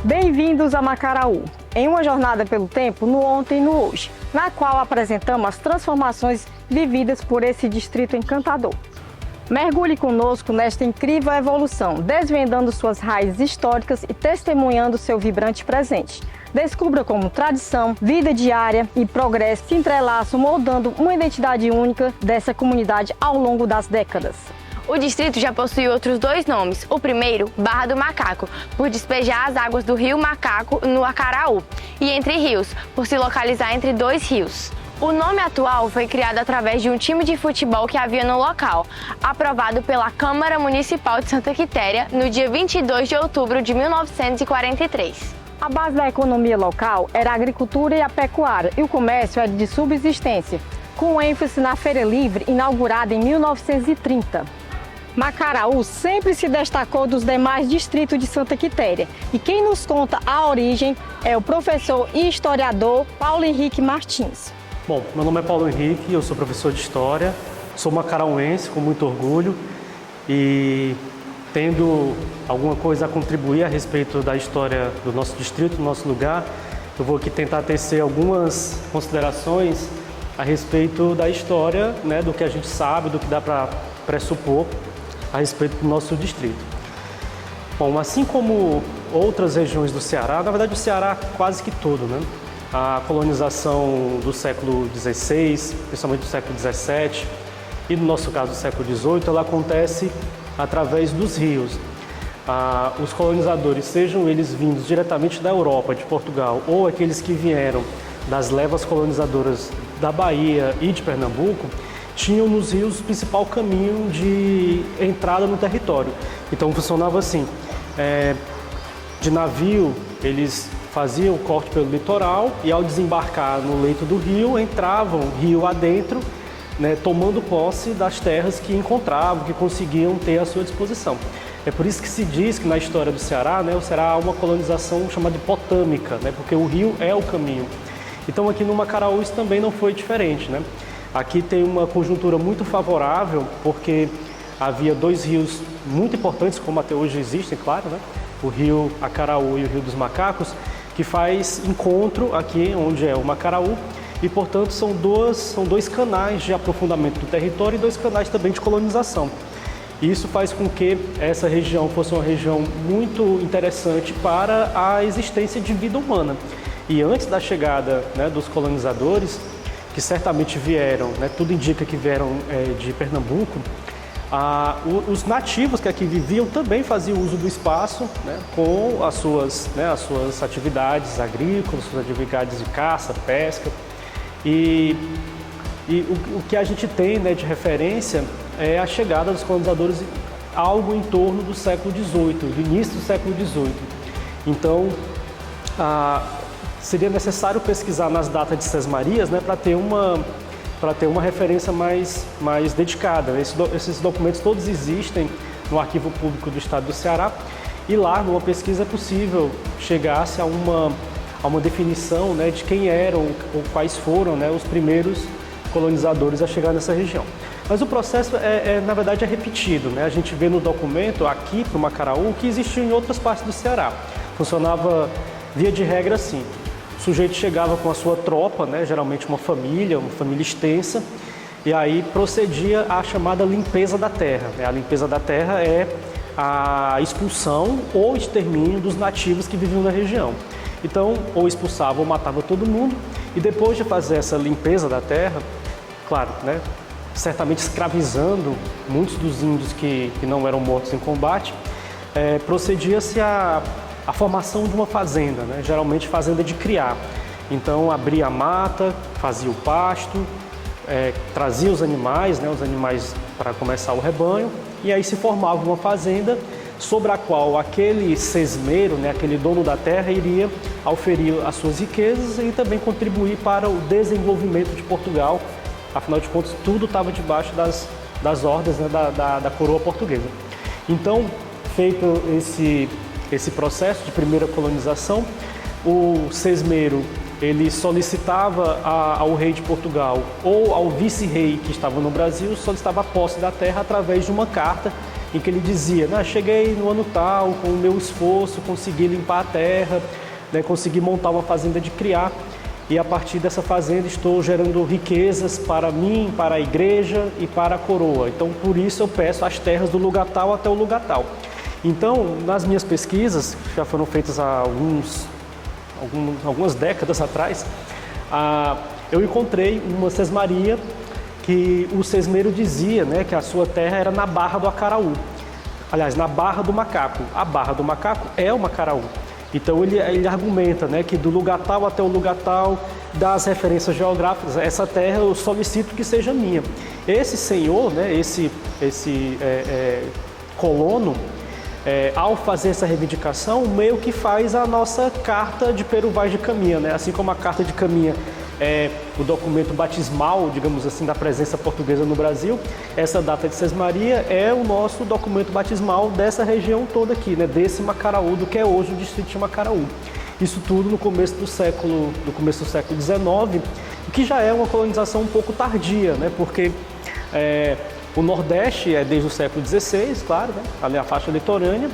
Bem-vindos a Macaraú, em uma jornada pelo tempo, no ontem e no hoje, na qual apresentamos as transformações vividas por esse distrito encantador. Mergulhe conosco nesta incrível evolução, desvendando suas raízes históricas e testemunhando seu vibrante presente. Descubra como tradição, vida diária e progresso se entrelaçam, moldando uma identidade única dessa comunidade ao longo das décadas. O distrito já possui outros dois nomes. O primeiro, Barra do Macaco, por despejar as águas do rio Macaco no Acaraú, e Entre Rios, por se localizar entre dois rios. O nome atual foi criado através de um time de futebol que havia no local, aprovado pela Câmara Municipal de Santa Quitéria no dia 22 de outubro de 1943. A base da economia local era a agricultura e a pecuária, e o comércio era de subsistência, com ênfase na Feira Livre, inaugurada em 1930. Macaraú sempre se destacou dos demais distritos de Santa Quitéria, e quem nos conta a origem é o professor e historiador Paulo Henrique Martins. Bom, meu nome é Paulo Henrique, eu sou professor de História, sou macarauense com muito orgulho e tendo alguma coisa a contribuir a respeito da história do nosso distrito, do nosso lugar, eu vou aqui tentar tecer algumas considerações a respeito da história, né, do que a gente sabe, do que dá para pressupor a respeito do nosso distrito. Bom, assim como outras regiões do Ceará, na verdade o Ceará quase que todo, né? A colonização do século XVI, principalmente do século XVII e no nosso caso do século XVIII, ela acontece através dos rios. Os colonizadores, sejam eles vindos diretamente da Europa, de Portugal, ou aqueles que vieram das levas colonizadoras da Bahia e de Pernambuco, tinham nos rios o principal caminho de entrada no território. Então funcionava assim, de navio eles faziam o corte pelo litoral e ao desembarcar no leito do rio, entravam rio adentro, né, tomando posse das terras que encontravam, que conseguiam ter à sua disposição. É por isso que se diz que na história do Ceará, né, o Ceará há uma colonização chamada hipotâmica, né, porque o rio é o caminho. Então aqui no Macaraú isso também não foi diferente, né? Aqui tem uma conjuntura muito favorável, porque havia dois rios muito importantes, como até hoje existem, claro, né? O rio Acaraú e o rio dos Macacos, que faz encontro aqui onde é o Macaraú, e portanto são dois canais de aprofundamento do território e dois canais também de colonização. Isso faz com que essa região fosse uma região muito interessante para a existência de vida humana. E antes da chegada, né, dos colonizadores, que certamente vieram, né, tudo indica que vieram de Pernambuco, os nativos que aqui viviam também faziam uso do espaço, né, com as suas atividades agrícolas, suas atividades de caça, pesca. E o que a gente tem, né, de referência é a chegada dos colonizadores algo em torno do século XVIII, do início do século XVIII. Então, seria necessário pesquisar nas datas de Sesmarias, né, para ter uma referência mais dedicada. Esses documentos todos existem no Arquivo Público do Estado do Ceará e lá, numa pesquisa, é possível chegar-se a uma definição, né, de quem eram ou quais foram, né, os primeiros colonizadores a chegar nessa região. Mas o processo, na verdade, é repetido, né? A gente vê no documento, aqui para o Macaraú, o que existiu em outras partes do Ceará. Funcionava, via de regra, assim. O sujeito chegava com a sua tropa, né, geralmente uma família extensa, e aí procedia a chamada limpeza da terra, né? A limpeza da terra é a expulsão ou extermínio dos nativos que viviam na região. Então, ou expulsava ou matava todo mundo, e depois de fazer essa limpeza da terra, claro, né, certamente escravizando muitos dos índios que não eram mortos em combate, procedia-se a formação de uma fazenda, né? Geralmente fazenda de criar. Então abria a mata, fazia o pasto, trazia os animais, né, para começar o rebanho, e aí se formava uma fazenda sobre a qual aquele sesmeiro, né, aquele dono da terra, iria auferir as suas riquezas e também contribuir para o desenvolvimento de Portugal. Afinal de contas, tudo estava debaixo das ordens, né, da coroa portuguesa. Então, feito esse processo de primeira colonização, o sesmeiro ele solicitava ao rei de Portugal ou ao vice-rei que estava no Brasil, solicitava a posse da terra através de uma carta em que ele dizia, né, cheguei no ano tal, com o meu esforço, consegui limpar a terra, né, consegui montar uma fazenda de criar, e a partir dessa fazenda estou gerando riquezas para mim, para a igreja e para a coroa. Então, por isso eu peço as terras do lugar tal até o lugar tal. Então, nas minhas pesquisas, que já foram feitas há algumas décadas atrás, eu encontrei uma sesmaria que o sesmeiro dizia, né, que a sua terra era na Barra do Acaraú. Aliás, na Barra do Macaco. A Barra do Macaco é o Macaraú. Então ele argumenta, né, que do lugar tal até o lugar tal, das referências geográficas, essa terra eu solicito que seja minha. Esse senhor, né, esse colono, ao fazer essa reivindicação, meio que faz a nossa carta de Peru Vaz de Caminha, né? Assim como a carta de Caminha é o documento batismal, digamos assim, da presença portuguesa no Brasil, essa data de Sesmaria é o nosso documento batismal dessa região toda aqui, né? Desse Macaraú, do que é hoje o distrito de Macaraú. Isso tudo no começo do século XIX, que já é uma colonização um pouco tardia, né? Porque o Nordeste é desde o século XVI, claro, né? Ali a faixa litorânea.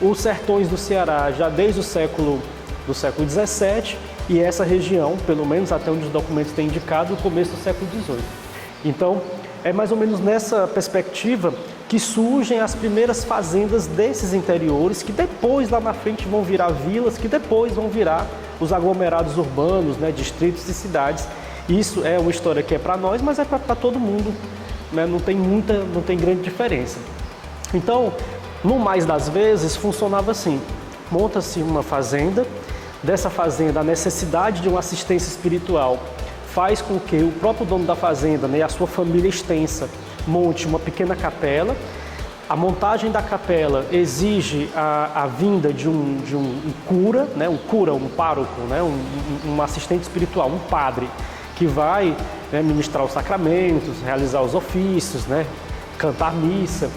Os sertões do Ceará já desde o século XVII e essa região, pelo menos até onde os documentos têm indicado, no começo do século XVIII. Então, é mais ou menos nessa perspectiva que surgem as primeiras fazendas desses interiores, que depois, lá na frente, vão virar vilas, que depois vão virar os aglomerados urbanos, né? Distritos e cidades. Isso é uma história que é para nós, mas é para todo mundo, né? Não tem grande diferença. Então, no mais das vezes, funcionava assim: monta-se uma fazenda, dessa fazenda a necessidade de uma assistência espiritual faz com que o próprio dono da fazenda, né, e a sua família extensa, monte uma pequena capela. A montagem da capela exige a vinda de um cura, né, um pároco, né, um assistente espiritual, um padre, que vai, né, ministrar os sacramentos, realizar os ofícios, né, cantar missa.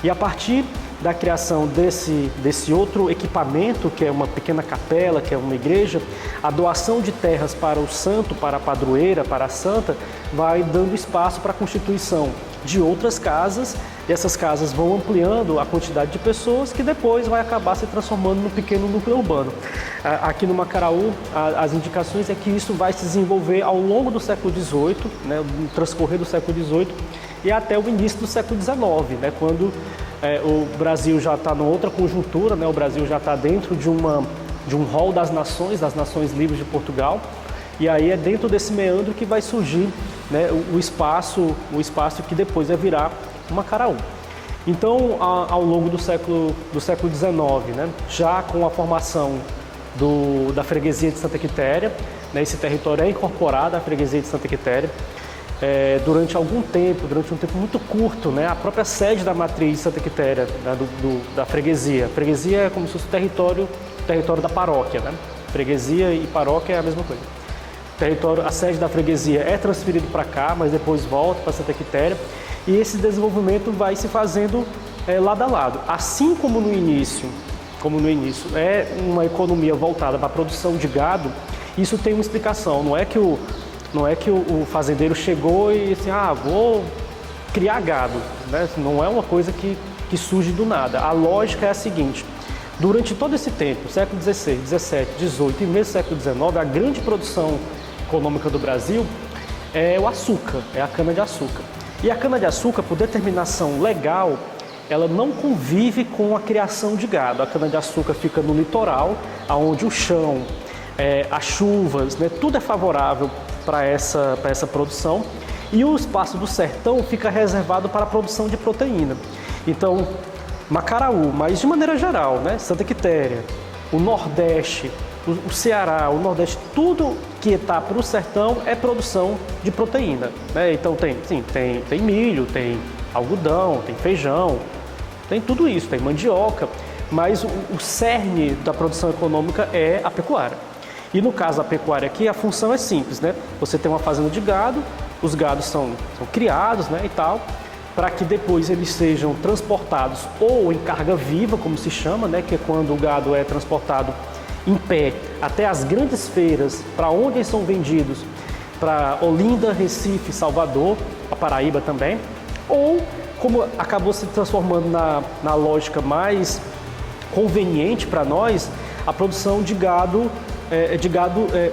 E a partir da criação desse outro equipamento, que é uma pequena capela, que é uma igreja, a doação de terras para o santo, para a padroeira, para a santa, vai dando espaço para a constituição de outras casas, e essas casas vão ampliando a quantidade de pessoas, que depois vai acabar se transformando num pequeno núcleo urbano. Aqui no Macaraú, as indicações é que isso vai se desenvolver ao longo do século XVIII, né, no transcorrer do século XVIII, e até o início do século XIX, né, quando o Brasil já está numa outra conjuntura, né, o Brasil já está dentro de um rol das nações livres de Portugal, e aí é dentro desse meandro que vai surgir, né, o espaço que depois vai virar o Macaraú. Então, ao longo do século XIX, né, já com a formação da freguesia de Santa Quitéria, né, esse território é incorporado à freguesia de Santa Quitéria. Durante um tempo muito curto, né, a própria sede da matriz de Santa Quitéria, né, da freguesia. A freguesia é como se fosse o território da paróquia, né? Freguesia e paróquia é a mesma coisa. A sede da freguesia é transferido para cá, mas depois volta para Santa Quitéria, e esse desenvolvimento vai se fazendo lado a lado. Assim como no início é uma economia voltada para a produção de gado, isso tem uma explicação. Não é que o fazendeiro chegou e disse, vou criar gado, né? Não é uma coisa que surge do nada. A lógica é a seguinte: durante todo esse tempo, século XVI, XVII, XVIII e mesmo século XIX, a grande produção econômica do Brasil é o açúcar, é a cana-de-açúcar. E a cana-de-açúcar, por determinação legal, ela não convive com a criação de gado. A cana-de-açúcar fica no litoral, onde o chão, as chuvas, né, tudo é favorável para essa produção, e o espaço do sertão fica reservado para a produção de proteína. Então, Macaraú, mas de maneira geral, né, Santa Quitéria, o Nordeste, o Ceará, o Nordeste, tudo que está para o sertão é produção de proteína, né? Então tem milho, tem algodão, tem feijão, tem tudo isso, tem mandioca, mas o cerne da produção econômica é a pecuária. E no caso da pecuária aqui, a função é simples, né? Você tem uma fazenda de gado, os gados são criados, né, e tal, para que depois eles sejam transportados ou em carga viva, como se chama, né, que é quando o gado é transportado em pé até as grandes feiras, para onde eles são vendidos, para Olinda, Recife, Salvador, a Paraíba também, ou como acabou se transformando na lógica mais conveniente para nós, a produção de gado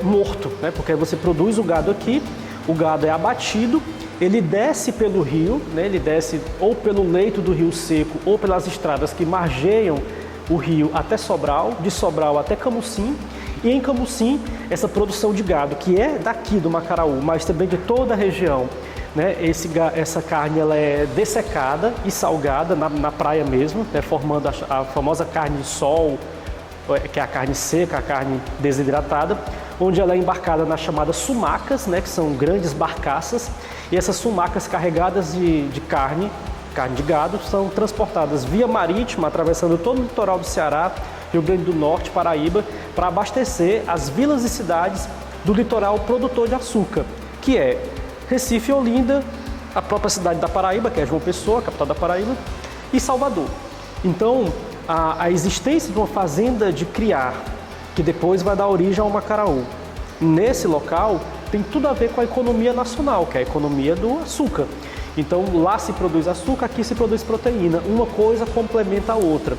morto, né? Porque você produz o gado aqui, o gado é abatido, ele desce pelo rio, né? Ele desce ou pelo leito do rio seco ou pelas estradas que margeiam o rio até Sobral, de Sobral até Camusim, e em Camusim essa produção de gado que é daqui do Macaraú, mas também de toda a região, né? Essa carne ela é dessecada e salgada na praia mesmo, né? Formando a famosa carne de sol, que é a carne seca, a carne desidratada, onde ela é embarcada nas chamadas sumacas, né? Que são grandes barcaças, e essas sumacas carregadas de carne de gado, são transportadas via marítima, atravessando todo o litoral do Ceará, Rio Grande do Norte, Paraíba, para abastecer as vilas e cidades do litoral produtor de açúcar, que é Recife e Olinda, a própria cidade da Paraíba, que é João Pessoa, a capital da Paraíba, e Salvador. Então, a existência de uma fazenda de criar, que depois vai dar origem ao Macaraú, nesse local, tem tudo a ver com a economia nacional, que é a economia do açúcar. Então, lá se produz açúcar, aqui se produz proteína. Uma coisa complementa a outra.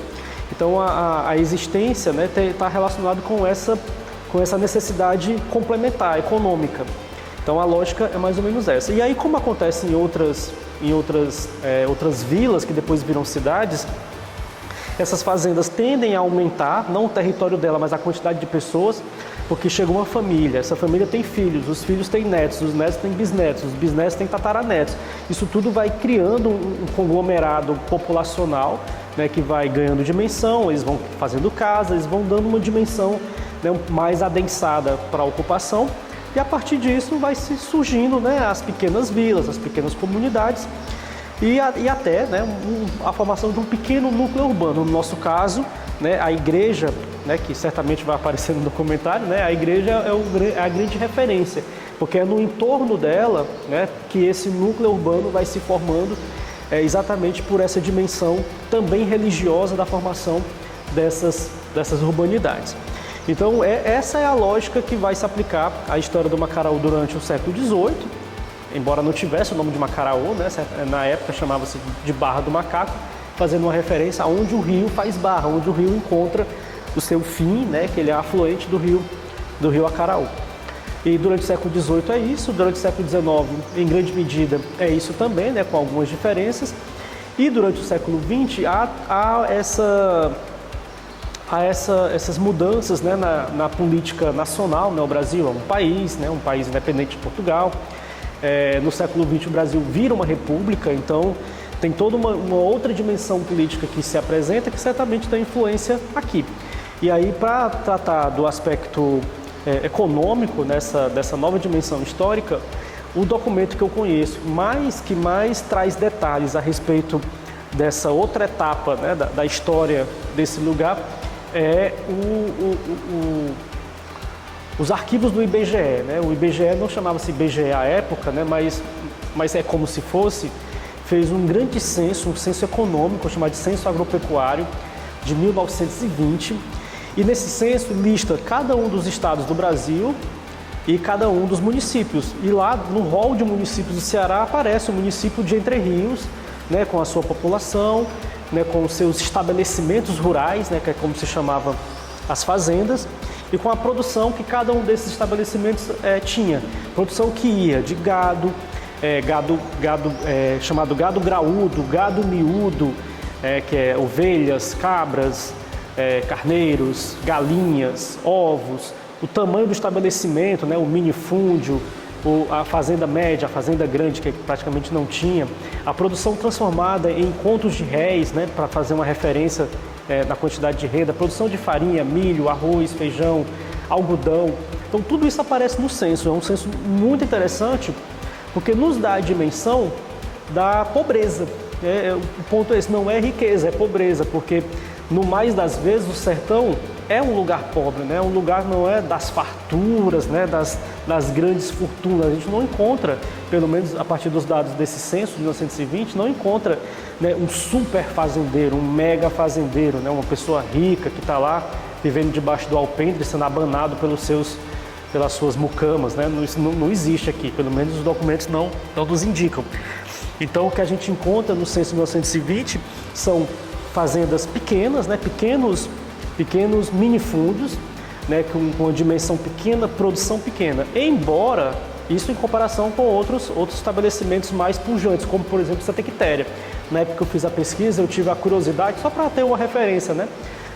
Então, a existência, né, está relacionada com essa necessidade complementar, econômica. Então, a lógica é mais ou menos essa. E aí, como acontece em outras vilas, que depois viram cidades, essas fazendas tendem a aumentar, não o território dela, mas a quantidade de pessoas, porque chega uma família, essa família tem filhos, os filhos têm netos, os netos têm bisnetos, os bisnetos têm tataranetos. Isso tudo vai criando um conglomerado populacional, né, que vai ganhando dimensão, eles vão fazendo casa, eles vão dando uma dimensão, né, mais adensada para a ocupação, e a partir disso vai se surgindo, né, as pequenas vilas, as pequenas comunidades, e até, né, a formação de um pequeno núcleo urbano. No nosso caso, né, a igreja, né, que certamente vai aparecer no documentário, né, a igreja é a grande referência, porque é no entorno dela, né, que esse núcleo urbano vai se formando, exatamente por essa dimensão também religiosa da formação dessas urbanidades. Então, essa é a lógica que vai se aplicar à história do Macaraú durante o século XVIII, embora não tivesse o nome de Macaraú, né, na época chamava-se de Barra do Macaco, fazendo uma referência aonde o rio faz barra, onde o rio encontra o seu fim, né, que ele é afluente do rio Acaraú. E durante o século XVIII é isso, durante o século XIX, em grande medida, é isso também, né, com algumas diferenças. E durante o século XX há essas mudanças, né, na política nacional, né? O Brasil é um país, né, um país independente de Portugal. No século XX o Brasil vira uma república, então tem toda uma outra dimensão política que se apresenta, que certamente tem influência aqui. E aí, para tratar do aspecto econômico dessa nova dimensão histórica, o documento que eu conheço que mais traz detalhes a respeito dessa outra etapa, né, da história desse lugar é os arquivos do IBGE. Né? O IBGE não chamava-se IBGE à época, né, mas é como se fosse, fez um grande censo, um censo econômico, chamado de Censo Agropecuário, de 1920, e nesse censo lista cada um dos estados do Brasil e cada um dos municípios. E lá no rol de municípios do Ceará aparece o município de Entre Rios, né, com a sua população, né, com os seus estabelecimentos rurais, né, que é como se chamava as fazendas, e com a produção que cada um desses estabelecimentos tinha. Produção que ia de gado, chamado gado graúdo, gado miúdo, que é ovelhas, cabras, carneiros, galinhas, ovos, o tamanho do estabelecimento, né, o minifúndio, a fazenda média, a fazenda grande, que praticamente não tinha, a produção transformada em contos de réis, né, para fazer uma referência na quantidade de renda, produção de farinha, milho, arroz, feijão, algodão. Então tudo isso aparece no censo. É um censo muito interessante porque nos dá a dimensão da pobreza. O ponto é esse, não é riqueza, é pobreza, porque no mais das vezes o sertão é um lugar pobre, né? Um lugar não é das farturas, né? das grandes fortunas. A gente não encontra, pelo menos a partir dos dados desse censo de 1920, não encontra, né, um super fazendeiro, um mega fazendeiro, né? Uma pessoa rica que está lá vivendo debaixo do alpendre, sendo abanado pelas suas mucamas, né? Não existe aqui, pelo menos os documentos não nos indicam. Então, o que a gente encontra no censo de 1920 são fazendas pequenas, né, pequenos minifúndios, né, com uma dimensão pequena, produção pequena. Embora isso em comparação com outros estabelecimentos mais pujantes, como por exemplo Santa Quitéria. Na época que eu fiz a pesquisa, eu tive a curiosidade, só para ter uma referência, né,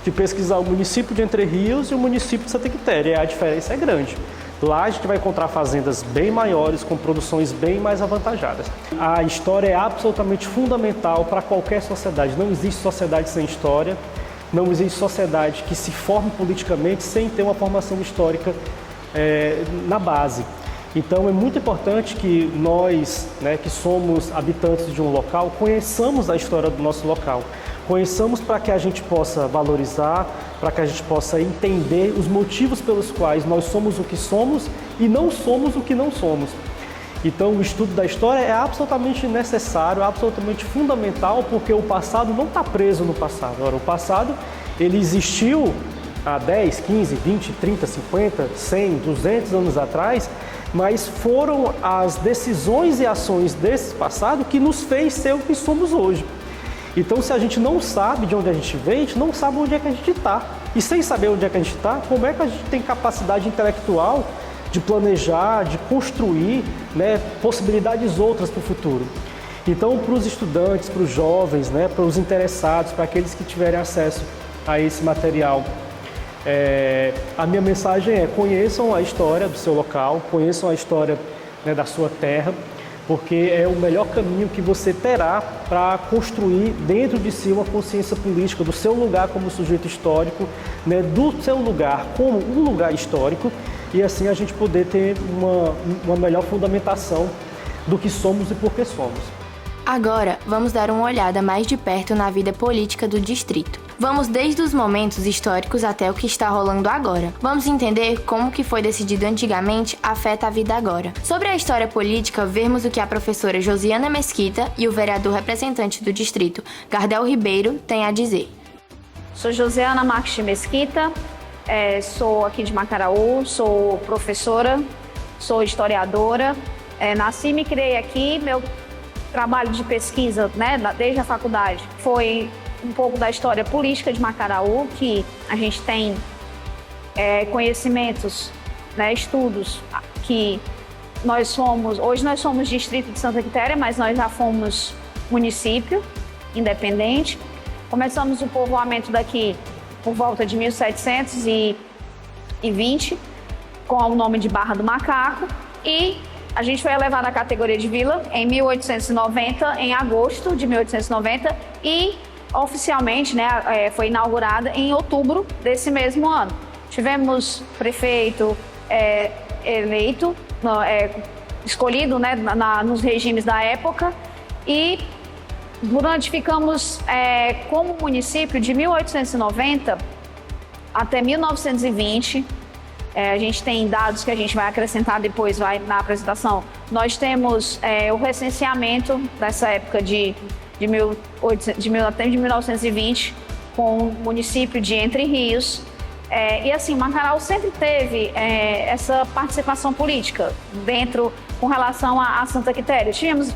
de pesquisar o município de Entre Rios e o município de Santa Quitéria. E a diferença é grande. Lá a gente vai encontrar fazendas bem maiores, com produções bem mais avantajadas. A história é absolutamente fundamental para qualquer sociedade. Não existe sociedade sem história, não existe sociedade que se forme politicamente sem ter uma formação histórica na base. Então é muito importante que nós, né, que somos habitantes de um local, conheçamos a história do nosso local. Conheçamos para que a gente possa valorizar, para que a gente possa entender os motivos pelos quais nós somos o que somos e não somos o que não somos. Então o estudo da história é absolutamente necessário, absolutamente fundamental, porque o passado não está preso no passado. Ora, o passado ele existiu há 10, 15, 20, 30, 50, 100, 200 anos atrás, mas foram as decisões e ações desse passado que nos fez ser o que somos hoje. Então, se a gente não sabe de onde a gente vem, a gente não sabe onde é que a gente está. E sem saber onde é que a gente está, como é que a gente tem capacidade intelectual de planejar, de construir, né, possibilidades outras para o futuro? Então, para os estudantes, para os jovens, né, para os interessados, para aqueles que tiverem acesso a esse material, a minha mensagem é: conheçam a história do seu local, conheçam a história, né, da sua terra, porque é o melhor caminho que você terá para construir dentro de si uma consciência política do seu lugar como sujeito histórico, né, do seu lugar como um lugar histórico, e assim a gente poder ter uma melhor fundamentação do que somos e por que somos. Agora, vamos dar uma olhada mais de perto na vida política do distrito. Vamos desde os momentos históricos até o que está rolando agora. Vamos entender como o que foi decidido antigamente afeta a vida agora. Sobre a história política, vermos o que a professora Josiana Mesquita e o vereador representante do distrito, Gardel Ribeiro, têm a dizer. Sou Josiana Marques de Mesquita, sou aqui de Macaraú, sou professora, sou historiadora, nasci e me criei aqui. Meu trabalho de pesquisa, né, desde a faculdade, foi um pouco da história política de Macaraú, que a gente tem conhecimentos, né, estudos que hoje nós somos distrito de Santa Quitéria, mas nós já fomos município independente. Começamos o povoamento daqui por volta de 1720, com o nome de Barra do Macaco, e a gente foi elevado à categoria de vila em 1890, em agosto de 1890, e oficialmente, né, foi inaugurada em outubro desse mesmo ano. Tivemos prefeito eleito, escolhido, né, nos regimes da época, e ficamos como município de 1890 até 1920. A gente tem dados que a gente vai acrescentar depois, na apresentação. Nós temos o recenseamento dessa época até 1920, com o município de Entre Rios. E assim, Macaraú sempre teve essa participação política com relação a Santa Quitéria.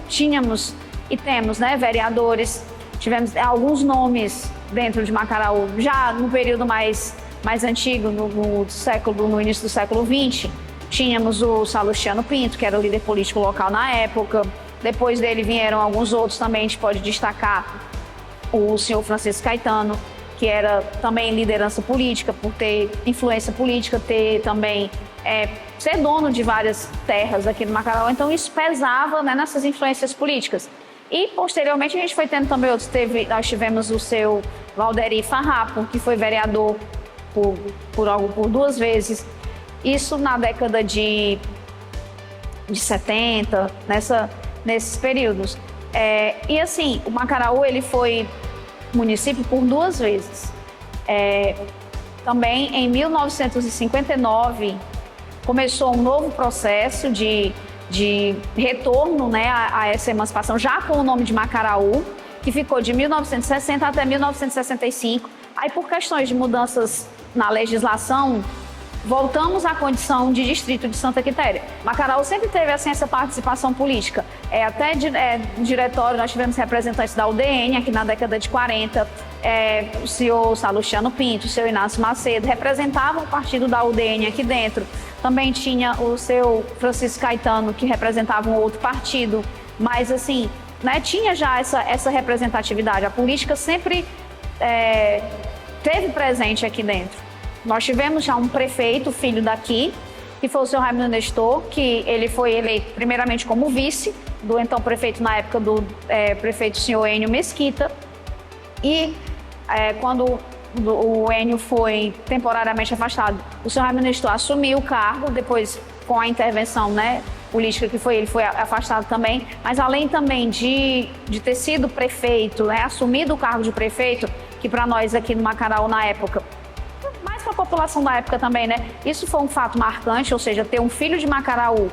Tínhamos e temos, né, vereadores, tivemos alguns nomes dentro de Macaraú, já no período mais antigo, no início do século XX, tínhamos o Salustiano Pinto, que era o líder político local na época. Depois dele vieram alguns outros também, a gente pode destacar o senhor Francisco Caetano, que era também liderança política, por ter influência política, ter também ser dono de várias terras aqui no Macaraú. Então isso pesava, né, nessas influências políticas. E posteriormente a gente foi tendo também outros. Nós tivemos o seu Valderi Farrapo, que foi vereador por 2 vezes. Isso na década de 70, nesses períodos. E assim, o Macaraú ele foi município por 2 vezes. Também em 1959 começou um novo processo de retorno, né, a essa emancipação, já com o nome de Macaraú, que ficou de 1960 até 1965. Aí, por questões de mudanças na legislação, voltamos à condição de distrito de Santa Quitéria. Macaraú sempre teve assim, essa participação política. Até diretório, nós tivemos representantes da UDN aqui na década de 40, o senhor Salustiano Pinto, o senhor Inácio Macedo, representavam o partido da UDN aqui dentro. Também tinha o seu Francisco Caetano, que representava um outro partido, mas assim, né, tinha já essa representatividade. A política sempre teve presente aqui dentro. Nós tivemos já um prefeito, filho daqui, que foi o senhor Raimundo Nestor, que ele foi eleito primeiramente como vice do então prefeito, na época do prefeito senhor Enio Mesquita. E quando o Enio foi temporariamente afastado, o senhor Raimundo Nestor assumiu o cargo, depois com a intervenção, né, política que ele foi afastado também, mas além também de ter sido prefeito, né, assumido o cargo de prefeito, que para nós aqui no Macaraú na época, mais para a população da época também, né, isso foi um fato marcante, ou seja, ter um filho de Macaraú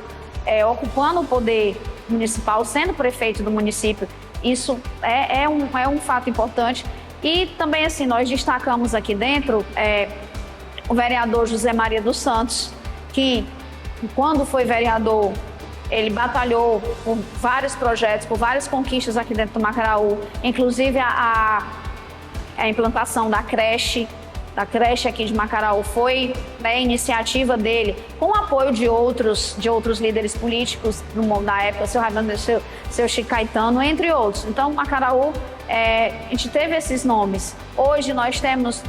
ocupando o poder municipal, sendo prefeito do município, isso é um fato importante. E também assim, nós destacamos aqui dentro o vereador José Maria dos Santos, que quando foi vereador, ele batalhou por vários projetos, por várias conquistas aqui dentro do Macaraú, inclusive a implantação da creche aqui de Macaraú foi iniciativa dele, com o apoio de outros líderes políticos da época, seu Raimundo, seu Chico Caetano, entre outros. Então, Macaraú, a gente teve esses nomes. Hoje nós temos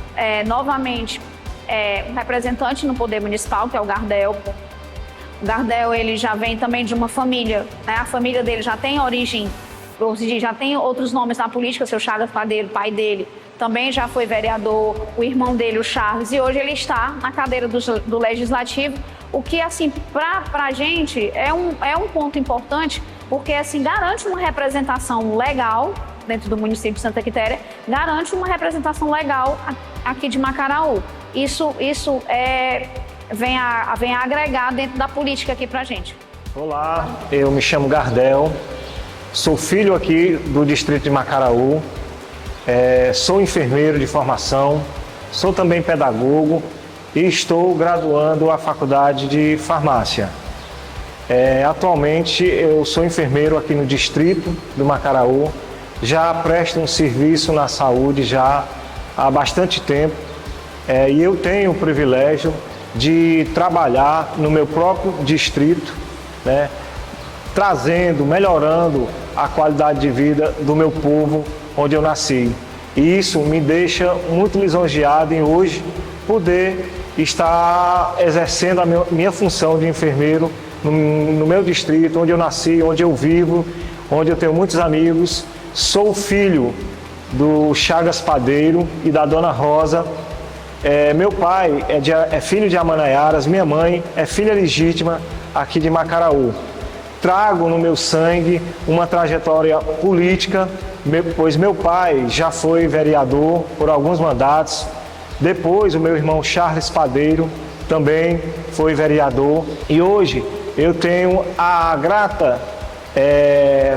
novamente um representante no Poder Municipal, que é o Gardel. O Gardel, ele já vem também de uma família, né? A família dele já tem origem, já tem outros nomes na política, seu Chagas Padeiro, pai dele, também já foi vereador, o irmão dele, o Charles, e hoje ele está na cadeira do Legislativo, o que, assim, para a gente é um ponto importante, porque, assim, garante uma representação legal dentro do município de Santa Quitéria, garante uma representação legal aqui de Macaraú. Isso vem a agregar dentro da política aqui para a gente. Olá, eu me chamo Gardel, sou filho aqui do distrito de Macaraú, sou enfermeiro de formação, sou também pedagogo e estou graduando a faculdade de farmácia. Atualmente eu sou enfermeiro aqui no distrito do Macaraú, já presto um serviço na saúde já há bastante tempo e eu tenho o privilégio de trabalhar no meu próprio distrito, né, melhorando a qualidade de vida do meu povo onde eu nasci. E isso me deixa muito lisonjeado em hoje poder estar exercendo a minha função de enfermeiro no meu distrito, onde eu nasci, onde eu vivo, onde eu tenho muitos amigos. Sou filho do Chagas Padeiro e da Dona Rosa. Meu pai é filho de Amanaiaras, minha mãe é filha legítima aqui de Macaraú. Trago no meu sangue uma trajetória política, pois meu pai já foi vereador por alguns mandatos. Depois o meu irmão Charles Padeiro também foi vereador. E hoje eu tenho a grata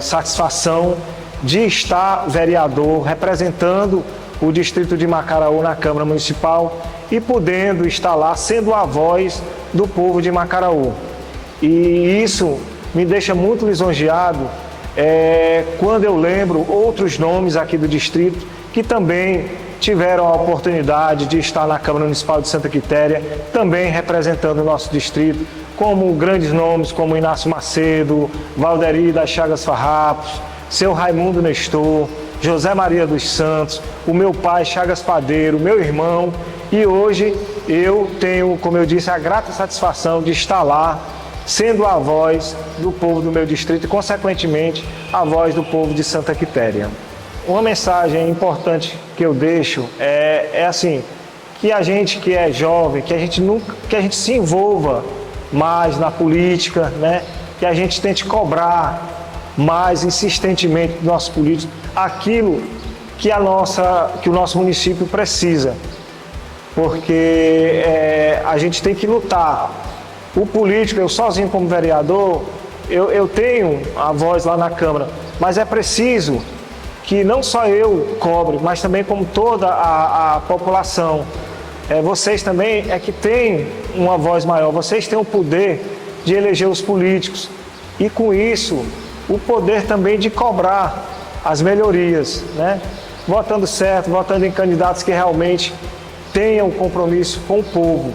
satisfação de estar vereador representando o distrito de Macaraú na Câmara Municipal e podendo estar lá sendo a voz do povo de Macaraú. E isso me deixa muito lisonjeado quando eu lembro outros nomes aqui do distrito que também tiveram a oportunidade de estar na Câmara Municipal de Santa Quitéria, também representando o nosso distrito, como grandes nomes como Inácio Macedo, Valderi das Chagas Farrapos, seu Raimundo Nestor, José Maria dos Santos, o meu pai Chagas Padeiro, meu irmão, e hoje eu tenho, como eu disse, a grata satisfação de estar lá, sendo a voz do povo do meu distrito e, consequentemente, a voz do povo de Santa Quitéria. Uma mensagem importante que eu deixo é assim, que a gente que é jovem, que a gente se envolva mais na política, né? Que a gente tente cobrar mais insistentemente dos nossos políticos aquilo que o nosso município precisa, porque a gente tem que lutar. O político, eu sozinho como vereador, eu tenho a voz lá na Câmara, mas é preciso que não só eu cobre, mas também como toda a população, vocês também é que têm uma voz maior, vocês têm o poder de eleger os políticos e, com isso, o poder também de cobrar as melhorias, né? Votando certo, votando em candidatos que realmente tenham compromisso com o povo.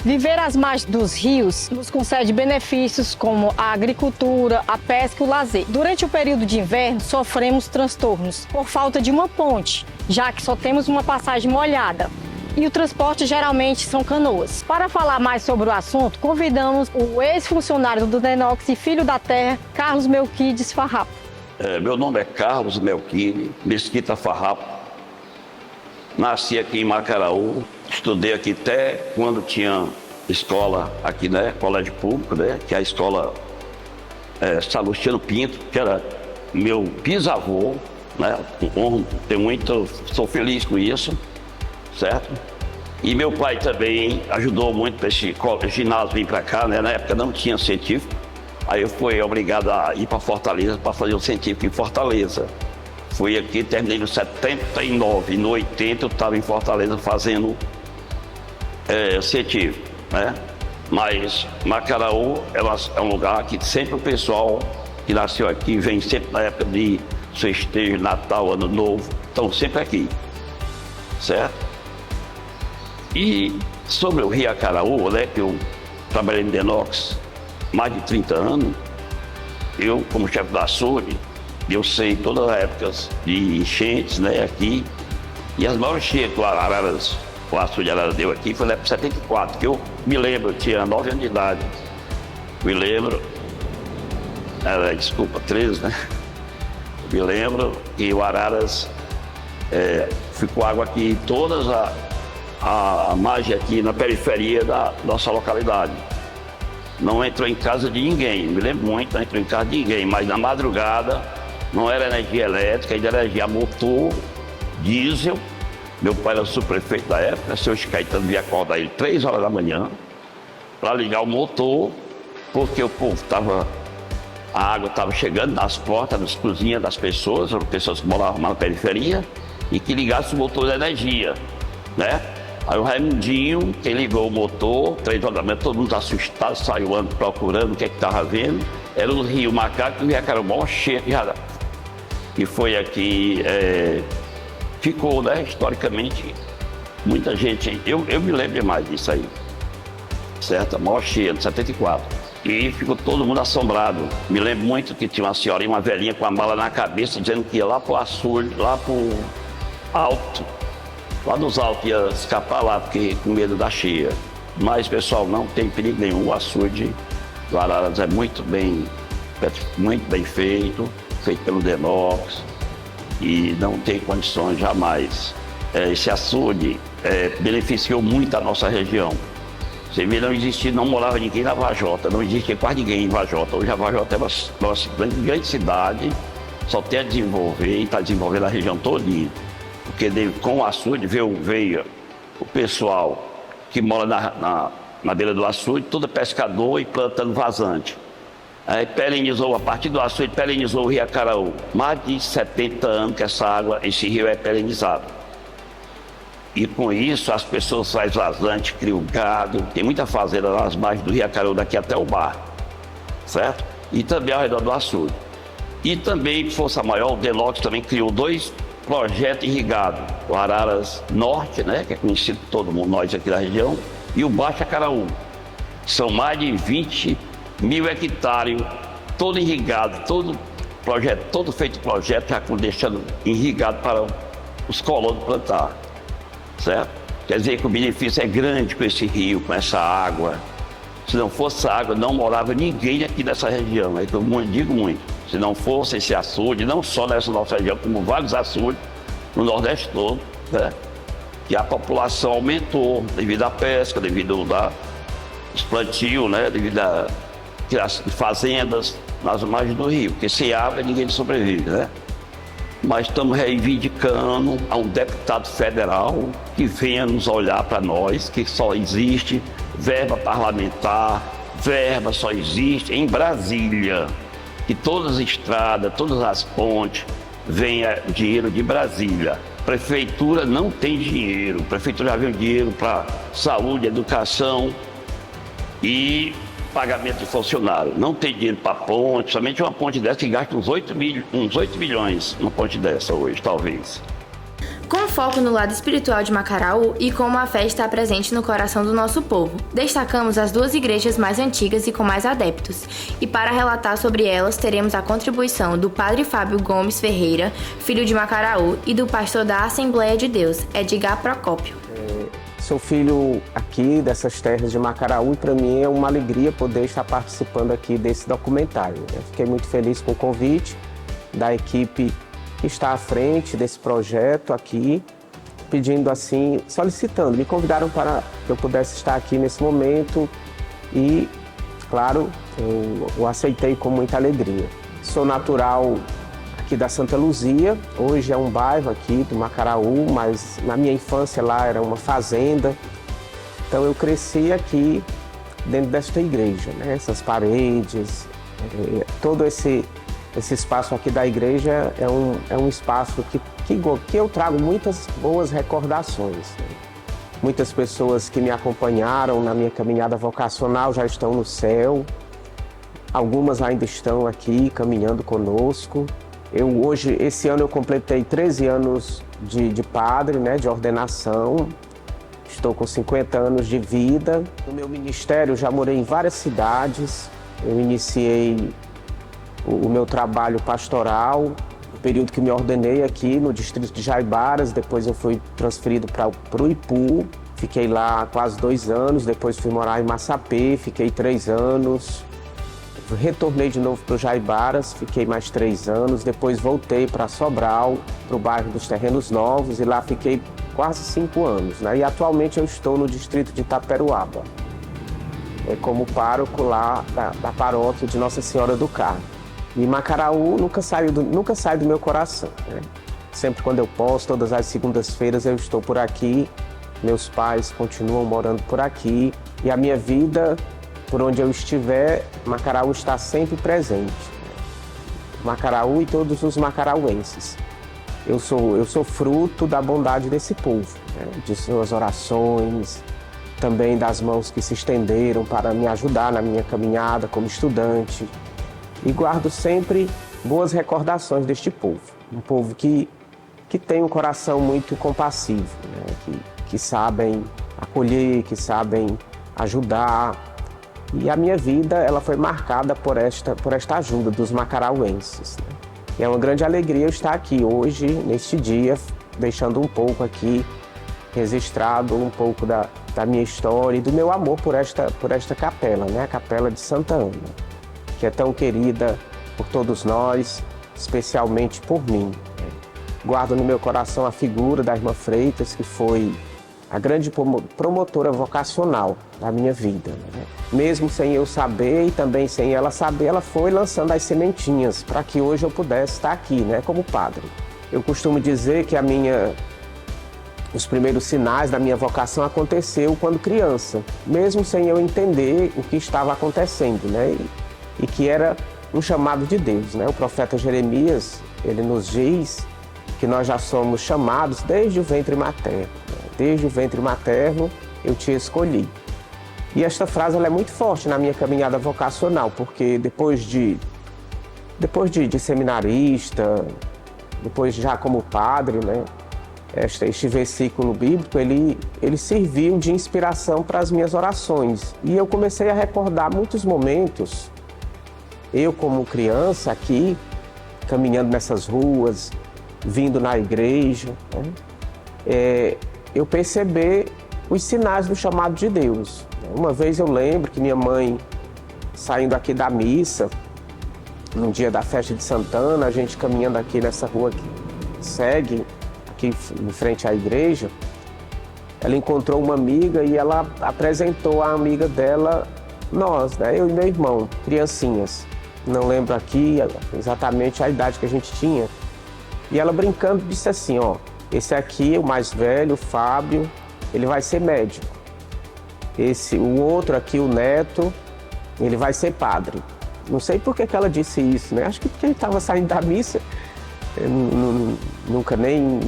Viver às margens dos rios nos concede benefícios como a agricultura, a pesca e o lazer. Durante o período de inverno, sofremos transtornos por falta de uma ponte, já que só temos uma passagem molhada. E o transporte geralmente são canoas. Para falar mais sobre o assunto, convidamos o ex-funcionário do Denox e filho da terra, Carlos Melquides Farrapo. Meu nome é Carlos Melquides Mesquita Farrapo. Nasci aqui em Macaraú, estudei aqui até quando tinha escola aqui, né? Colégio público, né? Que é a escola Salustiano Pinto, que era meu bisavô, né? Sou feliz com isso, certo? E meu pai também ajudou muito para esse ginásio vir para cá, né? Na época não tinha científico, aí eu fui obrigado a ir para Fortaleza para fazer o científico em Fortaleza. Fui aqui, terminei no 79, no 80 eu estava em Fortaleza fazendo científico, né? Mas Macaraú é um lugar que sempre o pessoal que nasceu aqui vem sempre na época de festejo, Natal, Ano Novo, estão sempre aqui, certo? E sobre o Rio Acaraú, né, que eu trabalhei em Denox mais de 30 anos, eu como chefe da açude, eu sei todas as épocas de enchentes, né, aqui, e as maiores enchentes o açude Araras deu aqui foi na época de 74, que eu me lembro, eu tinha 9 anos de idade, me lembro, 13, né, me lembro que o Araras ficou água aqui, todas a margem aqui na periferia da nossa localidade. Não entrou em casa de ninguém, me lembro muito, não entrou em casa de ninguém, mas na madrugada não era energia elétrica, ainda era energia a motor, diesel. Meu pai era o subprefeito da época, o senhor Caetano ia acordar ele 3 horas da manhã para ligar o motor, porque o povo a água estava chegando nas portas, nas cozinhas das pessoas que moravam na periferia, e que ligasse o motor da energia, né? Aí o Raimundinho, quem ligou o motor, 3 horas da manhã, todo mundo assustado, saiu procurando o que estava vendo. Era o Rio Macaco e o Rio Acarumó cheio de radar. E foi aqui, ficou, né, historicamente, muita gente, eu me lembro demais disso aí, certo? A maior cheia, de 74. E ficou todo mundo assombrado. Me lembro muito que tinha uma senhorinha, uma velhinha com a mala na cabeça, dizendo que ia lá pro açude, lá pro alto. Lá nos altos ia escapar lá, porque com medo da cheia. Mas, pessoal, não tem perigo nenhum. O açude do Araras é muito bem feito pelo Denox, e não tem condições jamais. Esse açude beneficiou muito a nossa região. Você vê, não morava ninguém na Vajota, não existia quase ninguém em Vajota. Hoje a Vajota é uma grande cidade, só tem a desenvolver e está desenvolvendo a região todinha. Porque com o açude veio o pessoal que mora na beira do açude, todo pescador e plantando vazante. Aí perenizou, a partir do açude, perenizou o Rio Acaraú. Mais de 70 anos que esse rio é perenizado. E com isso as pessoas fazem vazante, criam gado, tem muita fazenda nas margens do Rio Acaraú, daqui até o bar, certo? E também ao redor do açude. E também, força maior, o Denox também criou 2 projetos irrigados. O Araras Norte, né, que é conhecido por todo mundo, nós aqui da região, e o Baixo Acaraú. São mais de 20 mil hectares, todo irrigado, todo feito projeto, já deixando irrigado para os colonos plantar, certo? Quer dizer que o benefício é grande com esse rio, com essa água. Se não fosse água, não morava ninguém aqui nessa região, é que eu digo muito. Se não fosse esse açude, não só nessa nossa região, como vários açudes no Nordeste todo, né? E a população aumentou devido à pesca, devido aos plantios, né? Devido às fazendas nas margens do rio, porque sem água ninguém sobrevive, né? Mas estamos reivindicando a um deputado federal que venha nos olhar para nós, que só existe verba parlamentar, verba só existe em Brasília. Que todas as estradas, todas as pontes, venha dinheiro de Brasília. Prefeitura não tem dinheiro. Prefeitura já viu dinheiro para saúde, educação e pagamento de funcionário. Não tem dinheiro para ponte, somente uma ponte dessa que gasta uns 8 milhões, uma ponte dessa hoje, talvez. Com foco no lado espiritual de Macaraú e como a fé está presente no coração do nosso povo, destacamos as 2 igrejas mais antigas e com mais adeptos. E para relatar sobre elas, teremos a contribuição do Padre Fábio Gomes Ferreira, filho de Macaraú, e do pastor da Assembleia de Deus, Edgar Procópio. Sou filho aqui dessas terras de Macaraú e para mim é uma alegria poder estar participando aqui desse documentário. Eu fiquei muito feliz com o convite da equipe que está à frente desse projeto aqui, pedindo assim, solicitando, me convidaram para que eu pudesse estar aqui nesse momento e, claro, eu aceitei com muita alegria. Sou natural aqui da Santa Luzia, hoje é um bairro aqui do Macaraú, mas na minha infância lá era uma fazenda, então eu cresci aqui dentro desta igreja, né? Essas paredes, todo esse espaço aqui da igreja é um espaço que eu trago muitas boas recordações. Né? Muitas pessoas que me acompanharam na minha caminhada vocacional já estão no céu. Algumas ainda estão aqui caminhando conosco. Esse ano eu completei 13 anos de padre, né, de ordenação. Estou com 50 anos de vida. No meu ministério já morei em várias cidades. Eu iniciei o meu trabalho pastoral, no período que me ordenei aqui no distrito de Jaibaras, depois eu fui transferido para o Ipu, fiquei lá quase 2 anos, depois fui morar em Massapê, fiquei 3 anos, retornei de novo para o Jaibaras, fiquei mais 3 anos, depois voltei para Sobral, para o bairro dos Terrenos Novos, e lá fiquei quase 5 anos, né? E atualmente eu estou no distrito de Itaperuaba, como pároco lá da paróquia de Nossa Senhora do Carmo. E Macaraú nunca sai do meu coração, né? Sempre quando eu posso, todas as segundas-feiras eu estou por aqui, meus pais continuam morando por aqui e a minha vida, por onde eu estiver, Macaraú está sempre presente. Macaraú e todos os macarauenses. Eu sou fruto da bondade desse povo, né? De suas orações, também das mãos que se estenderam para me ajudar na minha caminhada como estudante. E guardo sempre boas recordações deste povo. Um povo que tem um coração muito compassivo, né? Que sabem acolher, que sabem ajudar. E a minha vida ela foi marcada por esta ajuda dos macarauenses, né? E é uma grande alegria eu estar aqui hoje, neste dia, deixando um pouco aqui registrado um pouco da minha história e do meu amor por esta capela, né? A Capela de Santa Ana, que é tão querida por todos nós, especialmente por mim. Guardo no meu coração a figura da irmã Freitas, que foi a grande promotora vocacional da minha vida, né? Mesmo sem eu saber e também sem ela saber, ela foi lançando as sementinhas para que hoje eu pudesse estar aqui, né, como padre. Eu costumo dizer que os primeiros sinais da minha vocação aconteceu quando criança, mesmo sem eu entender o que estava acontecendo, né? E que era um chamado de Deus, né? O profeta Jeremias, ele nos diz que nós já somos chamados desde o ventre materno, né? Desde o ventre materno eu te escolhi. E esta frase ela é muito forte na minha caminhada vocacional, porque depois de seminarista, depois já como padre, né? Este versículo bíblico, ele serviu de inspiração para as minhas orações. E eu comecei a recordar muitos momentos, eu como criança aqui, caminhando nessas ruas, vindo na igreja, né? Eu percebi os sinais do chamado de Deus. Uma vez eu lembro que minha mãe, saindo aqui da missa, num dia da festa de Santana, a gente caminhando aqui nessa rua que segue, aqui em frente à igreja, ela encontrou uma amiga e ela apresentou a amiga dela, nós, né? Eu e meu irmão, criancinhas. Não lembro aqui exatamente a idade que a gente tinha. E ela brincando disse assim, ó, esse aqui, o mais velho, o Fábio, ele vai ser médico. O outro aqui, o Neto, ele vai ser padre. Não sei por que ela disse isso, né? Acho que porque ele estava saindo da missa. Eu nunca nem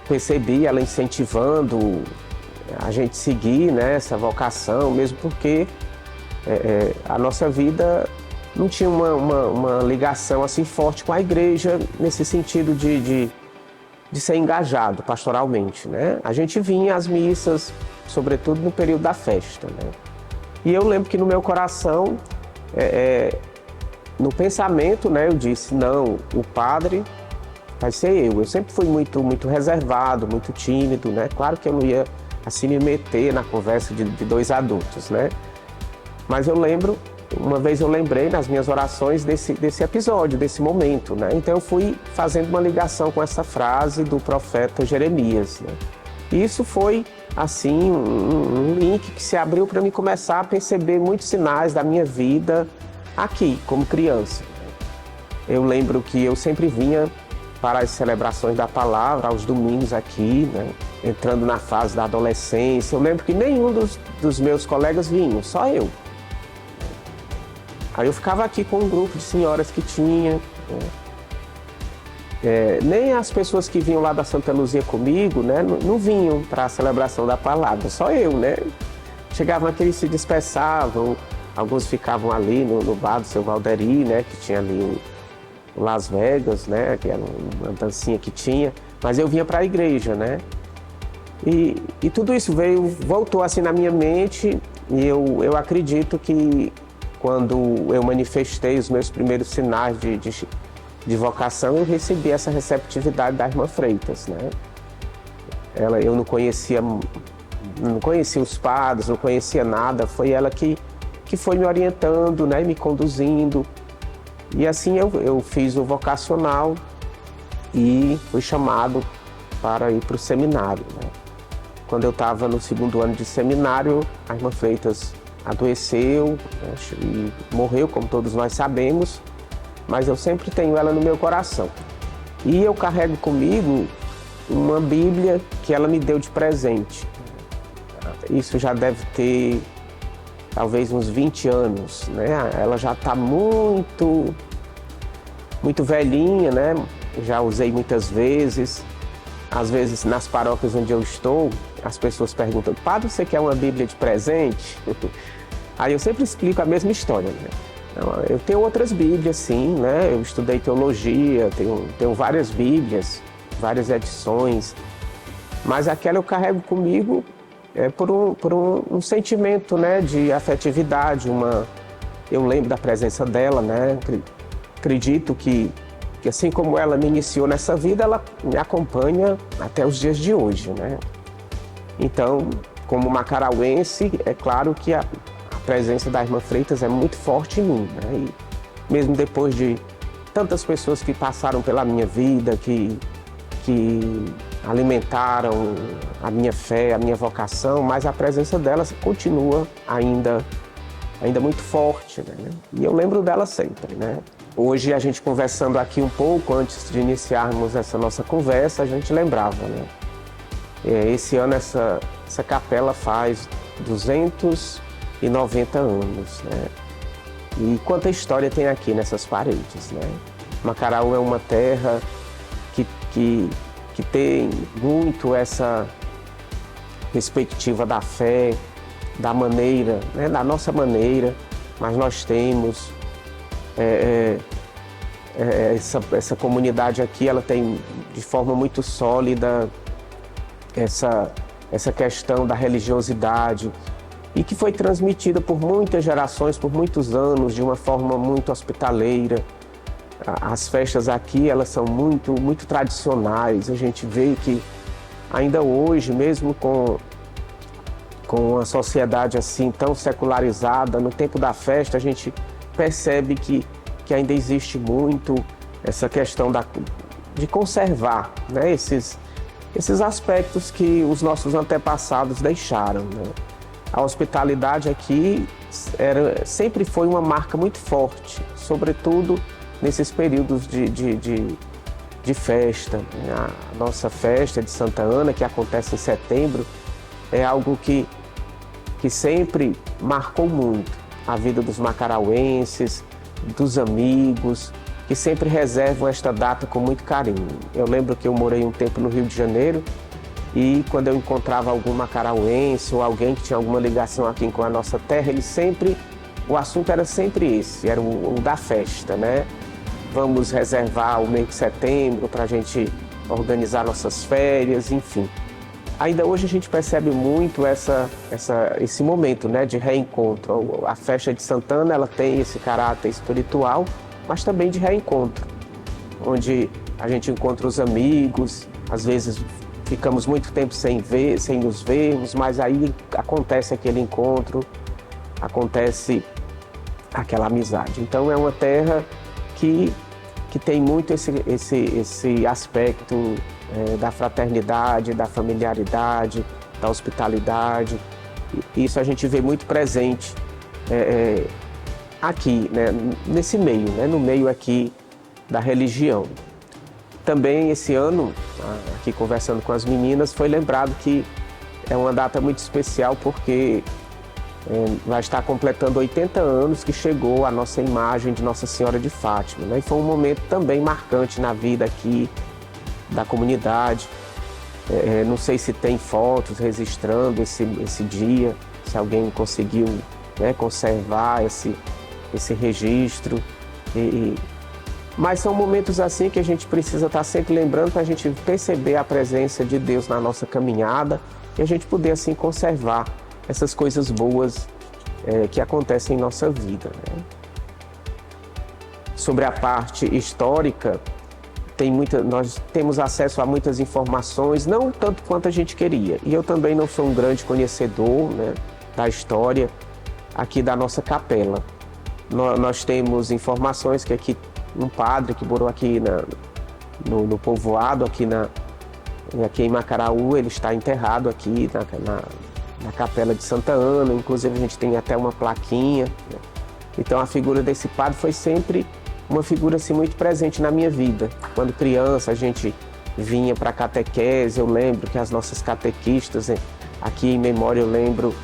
percebi ela incentivando a gente seguir, né, essa vocação, mesmo porque a nossa vida não tinha uma ligação assim forte com a igreja, nesse sentido de ser engajado pastoralmente, né? A gente vinha às missas, sobretudo no período da festa, né? E eu lembro que no meu coração, no pensamento, né, eu disse, não, o padre vai ser eu. Eu sempre fui muito reservado, muito tímido, né? Claro que eu não ia assim me meter na conversa de dois adultos, né? Mas eu lembro, uma vez eu lembrei nas minhas orações desse episódio, desse momento, né? Então eu fui fazendo uma ligação com essa frase do profeta Jeremias, né? E isso foi, assim, um link que se abriu para mim começar a perceber muitos sinais da minha vida aqui, como criança. Eu lembro que eu sempre vinha para as celebrações da palavra, aos domingos aqui, né? Entrando na fase da adolescência. Eu lembro que nenhum dos meus colegas vinham, só eu. Aí eu ficava aqui com um grupo de senhoras que tinha, né? Nem as pessoas que vinham lá da Santa Luzia comigo, né, não vinham para a celebração da palavra, só eu, né? Chegavam aqui, eles se dispersavam, alguns ficavam ali no bar do seu Valderi, né, que tinha ali o Las Vegas, né, que era uma dancinha que tinha, mas eu vinha para a igreja, né? E tudo isso voltou assim na minha mente, e eu acredito que quando eu manifestei os meus primeiros sinais de vocação, eu recebi essa receptividade da irmã Freitas, né? Eu não conhecia os padres, não conhecia nada, foi ela que foi me orientando, né, me conduzindo. E assim eu fiz o vocacional e fui chamado para ir para o seminário, né? Quando eu estava no 2º ano de seminário, a irmã Freitas adoeceu, né, e morreu, como todos nós sabemos, mas eu sempre tenho ela no meu coração. E eu carrego comigo uma Bíblia que ela me deu de presente. Isso já deve ter talvez uns 20 anos, né? Ela já está muito velhinha, né? Já usei muitas vezes. Às vezes nas paróquias onde eu estou, as pessoas perguntam, padre, você quer uma Bíblia de presente? Aí eu sempre explico a mesma história, né? Eu tenho outras Bíblias, sim, né? Eu estudei teologia, tenho várias Bíblias, várias edições, mas aquela eu carrego comigo por um sentimento, né, de afetividade, eu lembro da presença dela, né? Acredito que assim como ela me iniciou nessa vida, ela me acompanha até os dias de hoje, né? Então, como macarauense, é claro que a presença da irmã Freitas é muito forte em mim, né? E mesmo depois de tantas pessoas que passaram pela minha vida, que alimentaram a minha fé, a minha vocação, mas a presença dela continua ainda muito forte, né? E eu lembro dela sempre, né? Hoje, a gente conversando aqui um pouco, antes de iniciarmos essa nossa conversa, a gente lembrava, né? Esse ano essa capela faz 290 anos, né? E quanta história tem aqui nessas paredes, né? Macaraú é uma terra que tem muito essa perspectiva da fé, da maneira, né? Da nossa maneira, mas nós temos essa comunidade aqui, ela tem de forma muito sólida essa questão da religiosidade e que foi transmitida por muitas gerações, por muitos anos, de uma forma muito hospitaleira. As festas aqui, elas são muito tradicionais. A gente vê que ainda hoje, mesmo com a sociedade assim tão secularizada, no tempo da festa, a gente percebe que ainda existe muito essa questão de conservar, né, esses aspectos que os nossos antepassados deixaram, né? A hospitalidade aqui sempre foi uma marca muito forte, sobretudo nesses períodos de festa. A nossa festa de Santa Ana, que acontece em setembro, é algo que sempre marcou muito a vida dos macarauenses, dos amigos, que sempre reservam esta data com muito carinho. Eu lembro que eu morei um tempo no Rio de Janeiro e quando eu encontrava algum macarauense ou alguém que tinha alguma ligação aqui com a nossa terra, o assunto era sempre esse, era o da festa, né? Vamos reservar o mês de setembro para a gente organizar nossas férias, enfim. Ainda hoje a gente percebe muito esse momento, né, de reencontro. A festa de Santana, ela tem esse caráter espiritual, mas também de reencontro, onde a gente encontra os amigos, às vezes ficamos muito tempo sem nos vermos, mas aí acontece aquele encontro, acontece aquela amizade. Então é uma terra que tem muito esse aspecto da fraternidade, da familiaridade, da hospitalidade. Isso a gente vê muito presente aqui, né, nesse meio, né, no meio aqui da religião. Também esse ano, aqui conversando com as meninas, foi lembrado que é uma data muito especial porque vai estar completando 80 anos que chegou a nossa imagem de Nossa Senhora de Fátima, né? E foi um momento também marcante na vida aqui da comunidade. Não sei se tem fotos registrando esse dia, se alguém conseguiu, né, conservar esse registro. Mas são momentos assim que a gente precisa estar sempre lembrando para a gente perceber a presença de Deus na nossa caminhada e a gente poder assim conservar essas coisas boas que acontecem em nossa vida, né? Sobre a parte histórica, nós temos acesso a muitas informações, não tanto quanto a gente queria. E eu também não sou um grande conhecedor, né, da história aqui da nossa capela. Nós temos informações que aqui um padre que morou aqui no povoado, aqui em Macaraú, ele está enterrado aqui na Capela de Santa Ana, inclusive a gente tem até uma plaquinha, né? Então a figura desse padre foi sempre uma figura assim, muito presente na minha vida. Quando criança a gente vinha para a catequese, eu lembro que as nossas catequistas, aqui em memória eu lembro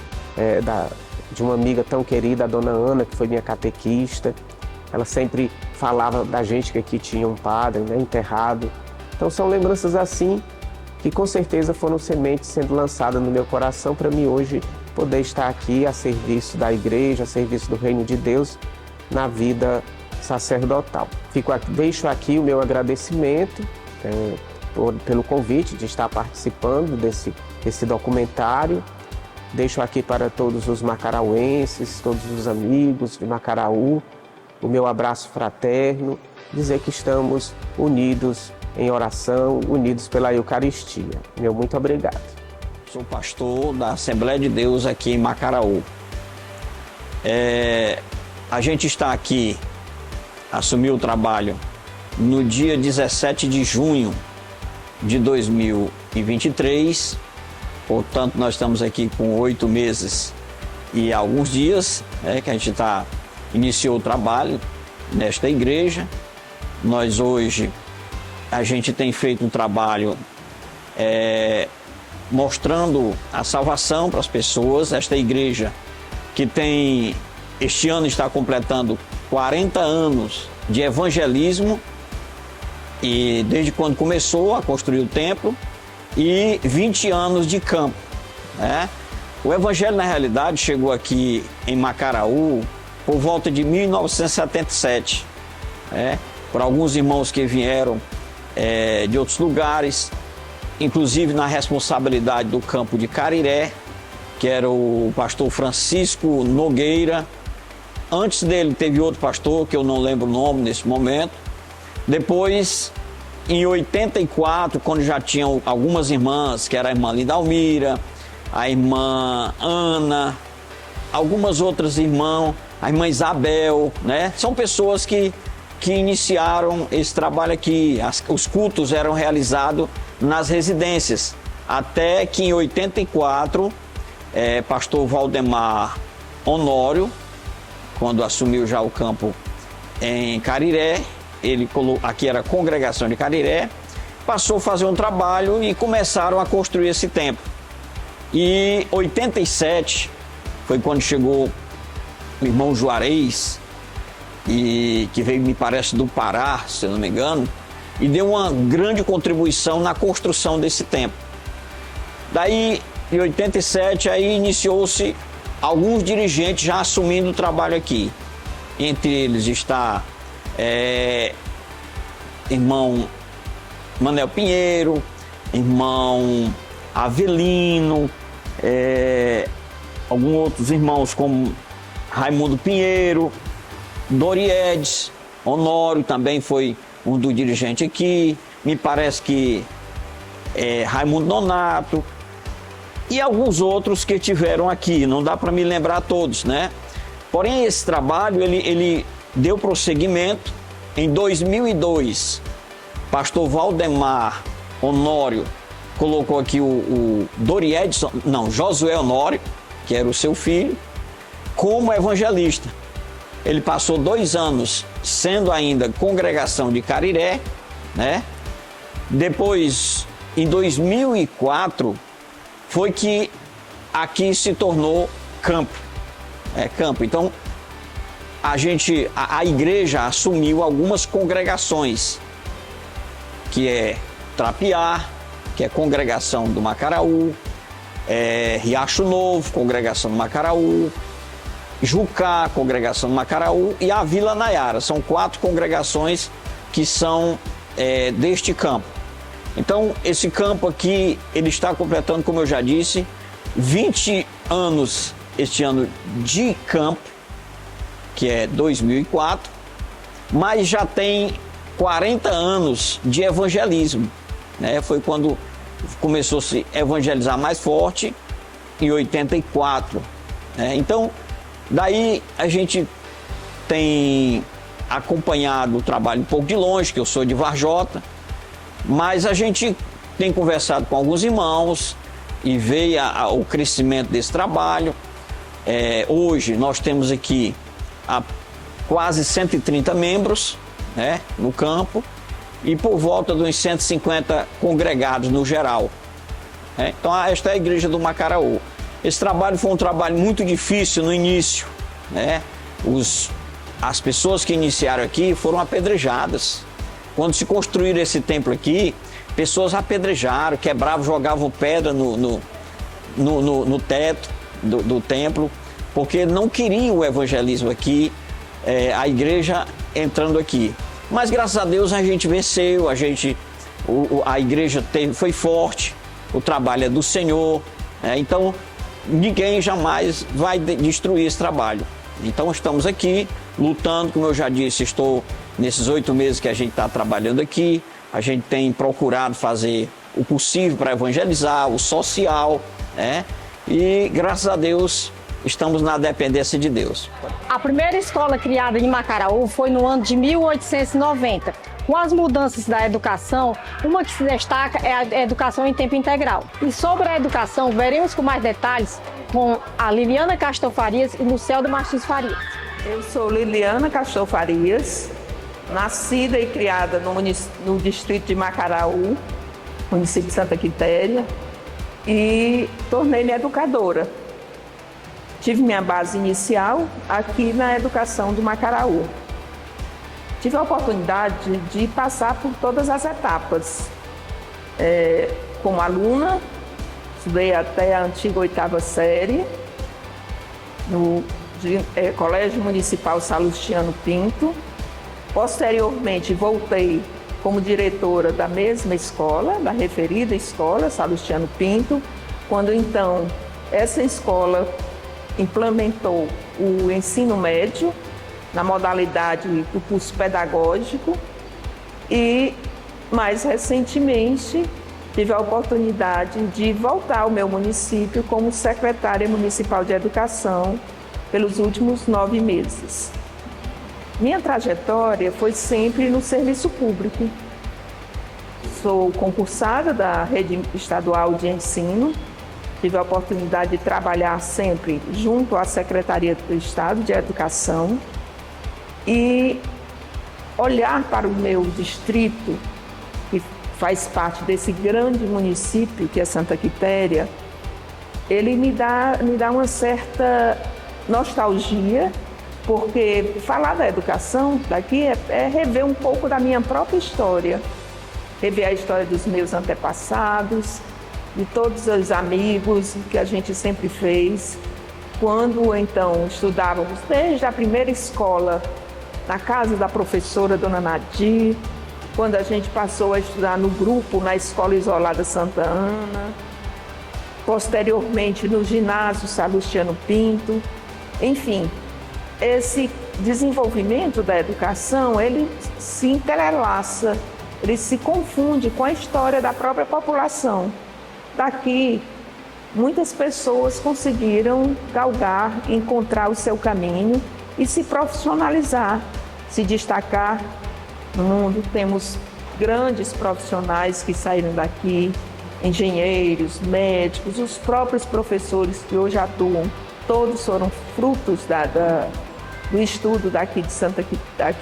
de uma amiga tão querida, a dona Ana, que foi minha catequista. Ela sempre falava da gente que aqui tinha um padre, né, enterrado. Então são lembranças assim que com certeza foram sementes sendo lançadas no meu coração para mim hoje poder estar aqui a serviço da igreja, a serviço do reino de Deus na vida sacerdotal. Deixo aqui o meu agradecimento pelo convite de estar participando desse documentário. Deixo aqui para todos os macarauenses, todos os amigos de Macaraú, o meu abraço fraterno, dizer que estamos unidos em oração, unidos pela Eucaristia. Meu muito obrigado. Sou pastor da Assembleia de Deus aqui em Macaraú. A gente está aqui, assumiu o trabalho no dia 17 de junho de 2023, portanto nós estamos aqui com 8 meses e alguns dias, que a gente iniciou o trabalho nesta igreja. Nós hoje, a gente tem feito um trabalho mostrando a salvação para as pessoas. Esta igreja que este ano está completando 40 anos de evangelismo, e desde quando começou a construir o templo, e 20 anos de campo, né? O evangelho, na realidade, chegou aqui em Macaraú por volta de 1977, né? Por alguns irmãos que vieram de outros lugares, inclusive na responsabilidade do campo de Cariré, que era o pastor Francisco Nogueira. Antes dele teve outro pastor, que eu não lembro o nome nesse momento. Depois, em 84, quando já tinham algumas irmãs, que era a irmã Lindalmira, a irmã Ana, algumas outras irmãs, a irmã Isabel, né? São pessoas que iniciaram esse trabalho aqui. Os cultos eram realizados nas residências, até que em 84, pastor Valdemar Honório, quando assumiu já o campo em Cariré, aqui era a congregação de Cariré, passou a fazer um trabalho e começaram a construir esse templo. E 87 foi quando chegou o irmão Juarez, e que veio, me parece, do Pará, se eu não me engano, e deu uma grande contribuição na construção desse templo. Daí, em 87, aí iniciou-se alguns dirigentes já assumindo o trabalho aqui. Entre eles está irmão Manuel Pinheiro, irmão Avelino, alguns outros irmãos como Raimundo Pinheiro, Doriedes, Honório também foi um dos dirigentes aqui, me parece que Raimundo Nonato e alguns outros que tiveram aqui, não dá para me lembrar todos, né? Porém, esse trabalho, ele deu prosseguimento. Em 2002, pastor Valdemar Honório colocou aqui o Doriedes, não, Josué Honório, que era o seu filho, como evangelista. Ele passou 2 anos sendo ainda congregação de Cariré, né? Depois, em 2004, foi que aqui se tornou campo. Campo. Então, a igreja assumiu algumas congregações, que é Trapiá, que é congregação do Macaraú, Riacho Novo, congregação do Macaraú, Jucá, congregação do Macaraú, e a Vila Nayara. São 4 congregações que são deste campo. Então, esse campo aqui, ele está completando, como eu já disse, 20 anos este ano de campo, que é 2004, mas já tem 40 anos de evangelismo, né? Foi quando começou a se evangelizar mais forte, em 84. Né? Então, daí a gente tem acompanhado o trabalho um pouco de longe, que eu sou de Varjota, mas a gente tem conversado com alguns irmãos e vê o crescimento desse trabalho. Hoje nós temos aqui quase 130 membros, né, no campo, e por volta de uns 150 congregados no geral. Então esta é a igreja do Macaraú. Esse trabalho foi um trabalho muito difícil no início, né? As pessoas que iniciaram aqui foram apedrejadas. Quando se construíram esse templo aqui, pessoas apedrejaram, quebravam, jogavam pedra no teto do templo, porque não queriam o evangelismo aqui, a igreja entrando aqui. Mas graças a Deus a gente venceu, a igreja foi forte, o trabalho é do Senhor, então ninguém jamais vai destruir esse trabalho. Então estamos aqui lutando, como eu já disse, estou nesses 8 meses que a gente está trabalhando aqui, a gente tem procurado fazer o possível para evangelizar, o social, né? E graças a Deus estamos na dependência de Deus. A primeira escola criada em Macaraú foi no ano de 1890. Com as mudanças da educação, uma que se destaca é a educação em tempo integral. E sobre a educação, veremos com mais detalhes com a Liliana Castor Farias e Luceldo Martins Farias. Eu sou Liliana Castor Farias, nascida e criada no distrito de Macaraú, município de Santa Quitéria, e tornei-me educadora. Tive minha base inicial aqui na educação do Macaraú. Tive a oportunidade de passar por todas as etapas. Como aluna, estudei até a antiga 8ª série, no Colégio Municipal Salustiano Pinto. Posteriormente, voltei como diretora da mesma escola, da referida escola, Salustiano Pinto, quando então essa escola implementou o ensino médio na modalidade do curso pedagógico e, mais recentemente, tive a oportunidade de voltar ao meu município como secretária municipal de educação pelos últimos 9 meses. Minha trajetória foi sempre no serviço público. Sou concursada da Rede Estadual de Ensino, tive a oportunidade de trabalhar sempre junto à Secretaria do Estado de Educação e olhar para o meu distrito, que faz parte desse grande município que é Santa Quitéria, ele me dá uma certa nostalgia porque falar da educação daqui é rever um pouco da minha própria história, rever a história dos meus antepassados, de todos os amigos que a gente sempre fez, quando então estudávamos desde a primeira escola, na casa da professora Dona Nadir, quando a gente passou a estudar no grupo na Escola Isolada Santa Ana, posteriormente no ginásio Salustiano Pinto. Enfim, esse desenvolvimento da educação, ele se entrelaça, ele se confunde com a história da própria população. Daqui, muitas pessoas conseguiram galgar, encontrar o seu caminho e se profissionalizar, se destacar no mundo. Temos grandes profissionais que saíram daqui, engenheiros, médicos, os próprios professores que hoje atuam, todos foram frutos do estudo daqui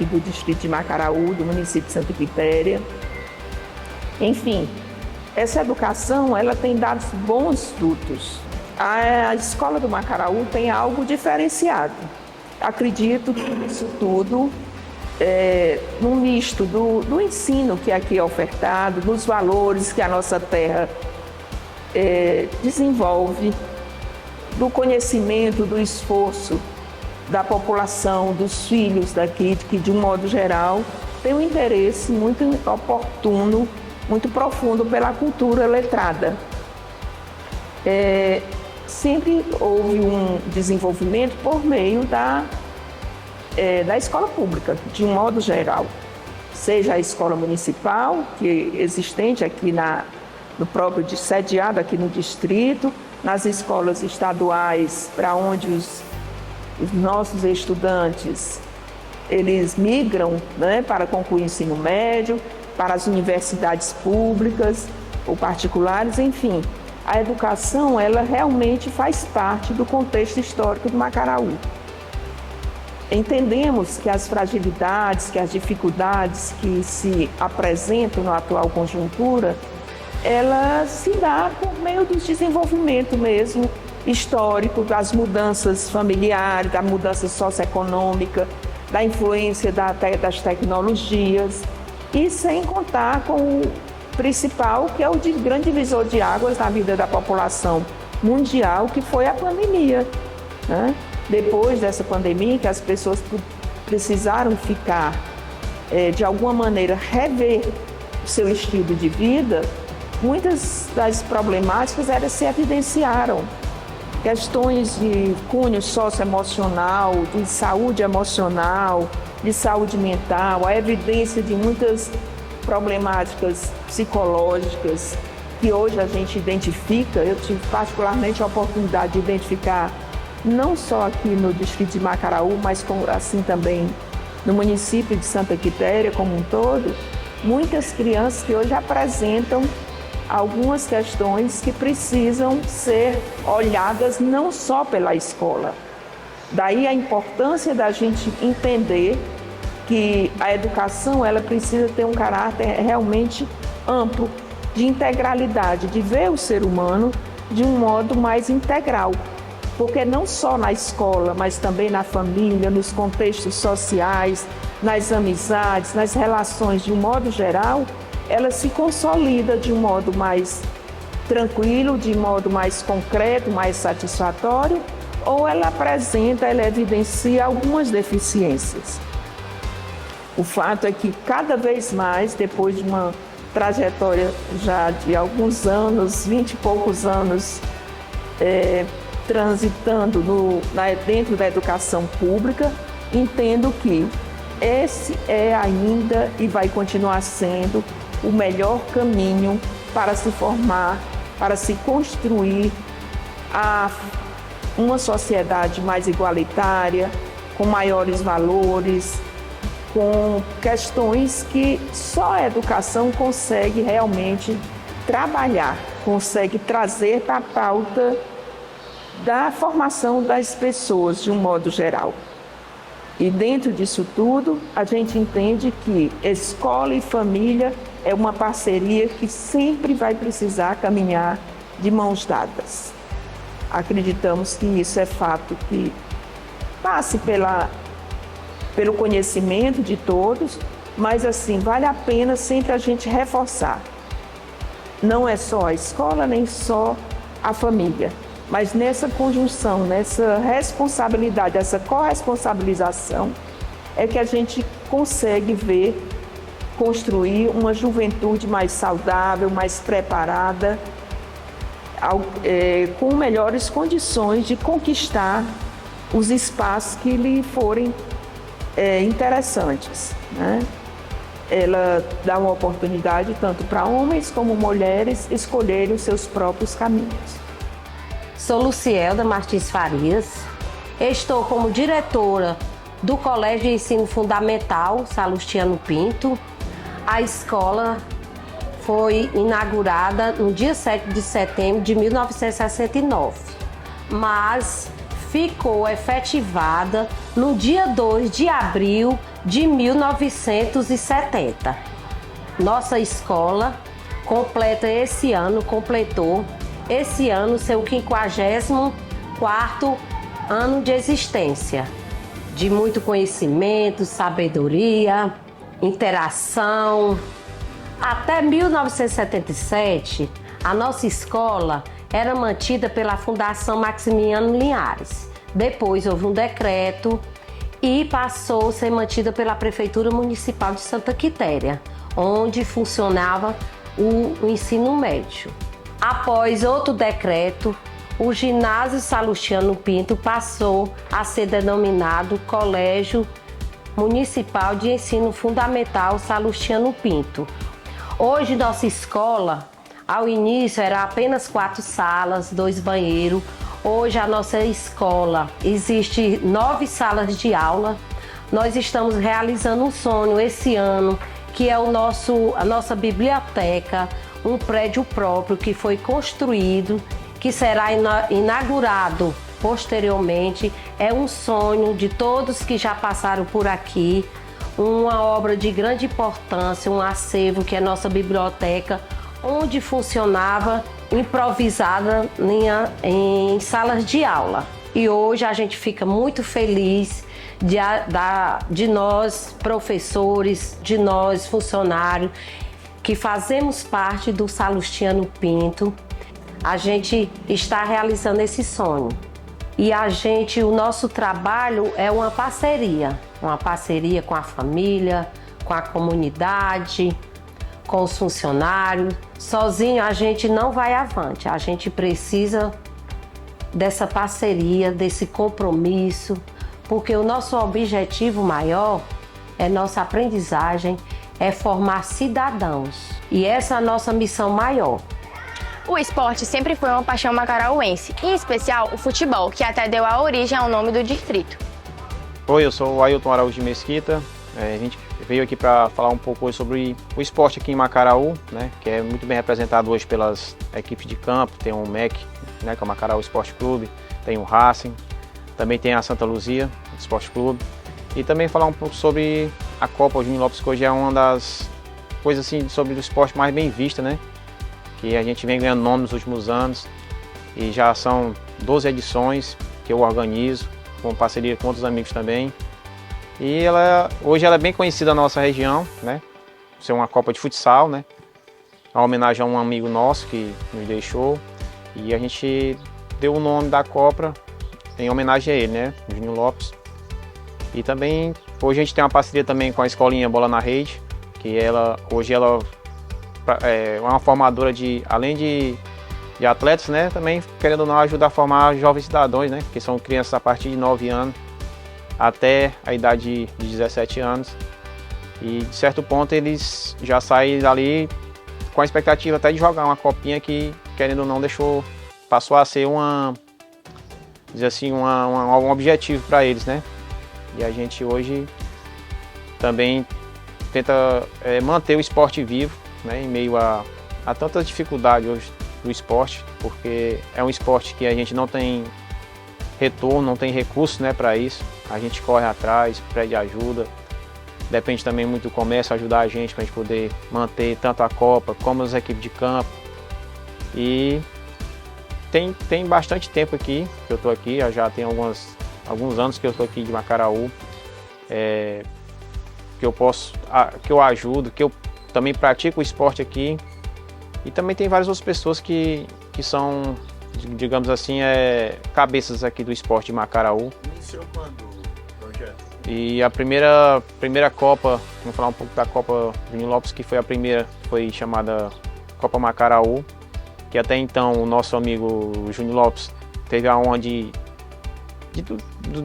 do distrito de Macaraú, do município de Santa Quitéria. Enfim, essa educação, ela tem dado bons frutos. A escola do Macaraú tem algo diferenciado. Acredito que isso tudo num misto do ensino que aqui é ofertado, dos valores que a nossa terra desenvolve, do conhecimento, do esforço da população, dos filhos daqui, que de um modo geral tem um interesse muito oportuno, muito profundo pela cultura letrada. Sempre houve um desenvolvimento por meio da escola pública, de um modo geral. Seja a escola municipal, que é existente aqui no próprio, sediada aqui no distrito, nas escolas estaduais, para onde os nossos estudantes eles migram, né, para concluir o ensino médio, para as universidades públicas ou particulares, enfim. A educação, ela realmente faz parte do contexto histórico do Macaraú. Entendemos que as fragilidades, que as dificuldades que se apresentam na atual conjuntura, ela se dá por meio do desenvolvimento mesmo histórico, das mudanças familiares, da mudança socioeconômica, da influência das tecnologias, e sem contar com o principal, que é o grande divisor de águas na vida da população mundial, que foi a pandemia, né? Depois dessa pandemia, que as pessoas precisaram ficar, de alguma maneira, rever o seu estilo de vida, muitas das problemáticas se evidenciaram. Questões de cunho socioemocional, de saúde emocional, de saúde mental, a evidência de muitas problemáticas psicológicas que hoje a gente identifica. Eu tive particularmente a oportunidade de identificar não só aqui no distrito de Macaraú, mas assim também no município de Santa Quitéria como um todo, muitas crianças que hoje apresentam algumas questões que precisam ser olhadas não só pela escola. Daí a importância da gente entender que a educação, ela precisa ter um caráter realmente amplo, de integralidade, de ver o ser humano de um modo mais integral. Porque não só na escola, mas também na família, nos contextos sociais, nas amizades, nas relações de um modo geral, ela se consolida de um modo mais tranquilo, de modo mais concreto, mais satisfatório, ou ela evidencia algumas deficiências. O fato é que cada vez mais, depois de uma trajetória já de alguns anos, 20 e poucos anos, transitando dentro da educação pública, entendo que esse é ainda e vai continuar sendo o melhor caminho para se formar, para se construir uma sociedade mais igualitária, com maiores valores, com questões que só a educação consegue realmente trabalhar, consegue trazer para a pauta da formação das pessoas de um modo geral. E dentro disso tudo, a gente entende que escola e família é uma parceria que sempre vai precisar caminhar de mãos dadas. Acreditamos que isso é fato que passe pela pelo conhecimento de todos, mas assim, vale a pena sempre a gente reforçar. Não é só a escola, nem só a família, mas nessa conjunção, nessa responsabilidade, essa corresponsabilização, é que a gente consegue construir uma juventude mais saudável, mais preparada, com melhores condições de conquistar os espaços que lhe forem interessantes, né? Ela dá uma oportunidade tanto para homens como mulheres escolherem os seus próprios caminhos. Sou Lucielda Martins Farias, estou como diretora do Colégio de Ensino Fundamental Salustiano Pinto. A escola foi inaugurada no dia 7 de setembro de 1969, mas ficou efetivada no dia 2 de abril de 1970. Nossa escola completou esse ano seu 54º ano de existência, de muito conhecimento, sabedoria, interação. Até 1977, a nossa escola era mantida pela Fundação Maximiliano Linhares. Depois houve um decreto e passou a ser mantida pela Prefeitura Municipal de Santa Quitéria, onde funcionava o ensino médio. Após outro decreto, o ginásio Salustiano Pinto passou a ser denominado Colégio Municipal de Ensino Fundamental Salustiano Pinto. Hoje nossa escola, ao início, era apenas 4 salas, 2 banheiros. Hoje a nossa escola existe 9 salas de aula. Nós estamos realizando um sonho esse ano, que é a nossa biblioteca, um prédio próprio que foi construído, que será inaugurado posteriormente. É um sonho de todos que já passaram por aqui, uma obra de grande importância, um acervo que é a nossa biblioteca, onde funcionava improvisada em salas de aula. E hoje a gente fica muito feliz de nós professores, de nós funcionários, que fazemos parte do Salustiano Pinto. A gente está realizando esse sonho. E o nosso trabalho é uma parceria com a família, com a comunidade, com os funcionários. Sozinho a gente não vai avante, a gente precisa dessa parceria, desse compromisso, porque o nosso objetivo maior é nossa aprendizagem, é formar cidadãos. E essa é a nossa missão maior. O esporte sempre foi uma paixão macarauense, em especial o futebol, que até deu a origem ao nome do distrito. Oi, eu sou o Ailton Araújo de Mesquita. A gente veio aqui para falar um pouco sobre o esporte aqui em Macaraú, né, que é muito bem representado hoje pelas equipes de campo. Tem o MEC, né, que é o Macaraú Esporte Clube, tem o Racing, também tem a Santa Luzia Esporte Clube. E também falar um pouco sobre a Copa, o Juninho Lopes, que hoje é uma das coisas assim, sobre o esporte mais bem vista, né? Que a gente vem ganhando nome nos últimos anos e já são 12 edições que eu organizo, com parceria com outros amigos também. E hoje ela é bem conhecida na nossa região, né? Por ser uma Copa de futsal, né? Uma homenagem a um amigo nosso que nos deixou. E a gente deu o nome da Copa em homenagem a ele, né? Juninho Lopes. E também, hoje a gente tem uma parceria também com a escolinha Bola na Rede, que hoje ela é uma formadora além de atletas, né? Também, querendo ou não, ajuda a formar jovens cidadãos, né? Que são crianças a partir de 9 anos até a idade de 17 anos. E, de certo ponto, eles já saem dali com a expectativa até de jogar uma copinha que, querendo ou não, passou a ser um objetivo para eles, né? E a gente hoje também tenta manter o esporte vivo, né, em meio a tantas dificuldades hoje do esporte, porque é um esporte que a gente não tem retorno, não tem recursos, né, para isso. A gente corre atrás, pede ajuda, depende também muito do comércio ajudar a gente para a gente poder manter tanto a Copa como as equipes de campo. E tem bastante tempo aqui que eu estou aqui, já tem alguns anos que eu estou aqui de Macaraú. que eu ajudo, que eu também pratico o esporte aqui. E também tem várias outras pessoas que são, digamos assim, cabeças aqui do esporte de Macaraú. Iniciou quando o projeto? E a primeira Copa, vamos falar um pouco da Copa Júnior Lopes, que foi a primeira, foi chamada Copa Macaraú, que até então o nosso amigo Júnior Lopes teve a honra de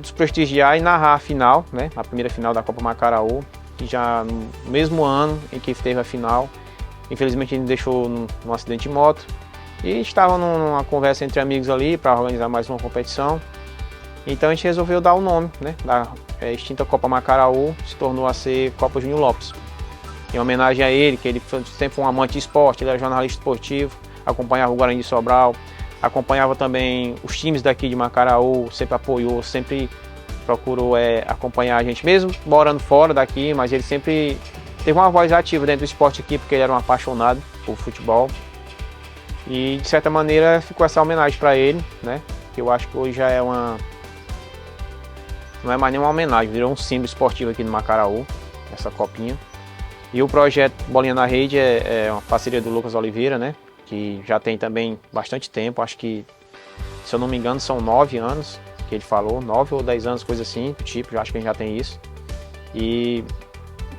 desprestigiar e narrar a final, né? A primeira final da Copa Macaraú, que já no mesmo ano em que teve a final, infelizmente ele deixou num acidente de moto e estava numa conversa entre amigos ali para organizar mais uma competição. Então a gente resolveu dar o nome, né, da extinta Copa Macaraú, se tornou a ser Copa Júnior Lopes. Em homenagem a ele, que ele sempre foi um amante de esporte, ele era jornalista esportivo, acompanhava o Guarani de Sobral, acompanhava também os times daqui de Macaraú, sempre apoiou, sempre procurou acompanhar a gente, mesmo morando fora daqui, mas ele sempre teve uma voz ativa dentro do esporte aqui, porque ele era um apaixonado por futebol. E de certa maneira ficou essa homenagem para ele, né? Que eu acho que hoje já não é mais nenhuma homenagem, virou um símbolo esportivo aqui no Macaraú, essa copinha. E o projeto Bolinha na Rede é uma parceria do Lucas Oliveira, né? Que já tem também bastante tempo, acho que, se eu não me engano, são 9 anos que ele falou, 9 ou 10 anos, coisa assim, do tipo, acho que a gente já tem isso. E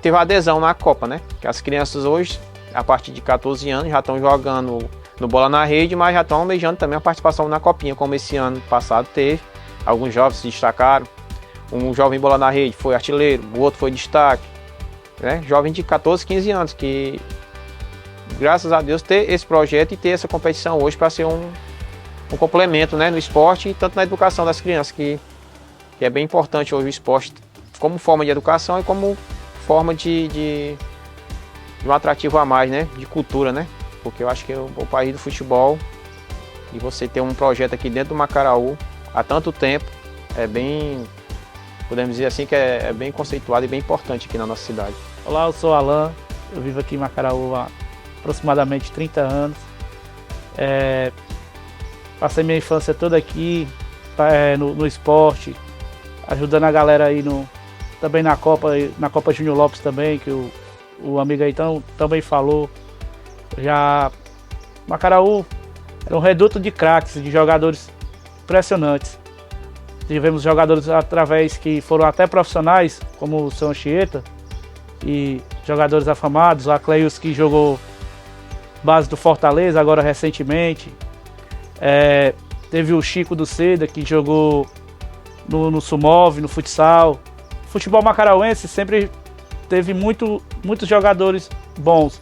teve adesão na Copa, né? Que as crianças hoje, a partir de 14 anos, já estão jogando no Bola na Rede, mas já estão almejando também a participação na Copinha, como esse ano passado teve. Alguns jovens se destacaram. Um jovem Bola na Rede foi artilheiro, o outro foi destaque. Né? Jovem de 14, 15 anos, que graças a Deus ter esse projeto e ter essa competição hoje para ser um complemento, né, no esporte e tanto na educação das crianças, que é bem importante hoje o esporte como forma de educação e como forma de um atrativo a mais, né, de cultura, né, porque eu acho que o país do futebol, e você ter um projeto aqui dentro do Macaraú há tanto tempo, podemos dizer assim, que é bem conceituado e bem importante aqui na nossa cidade. Olá, eu sou Alan, eu vivo aqui em Macaraú há aproximadamente 30 anos. Passei minha infância toda aqui no esporte, ajudando a galera aí também na Copa Júnior Lopes também, que o amigo aí também falou. Macaraú era um reduto de craques, de jogadores impressionantes. Tivemos jogadores que foram até profissionais, como o São Anchieta, e jogadores afamados, o Acleios, que jogou base do Fortaleza agora recentemente. Teve o Chico do Seda, que jogou no Sumov, no futsal. O futebol macarauense sempre teve muitos jogadores bons.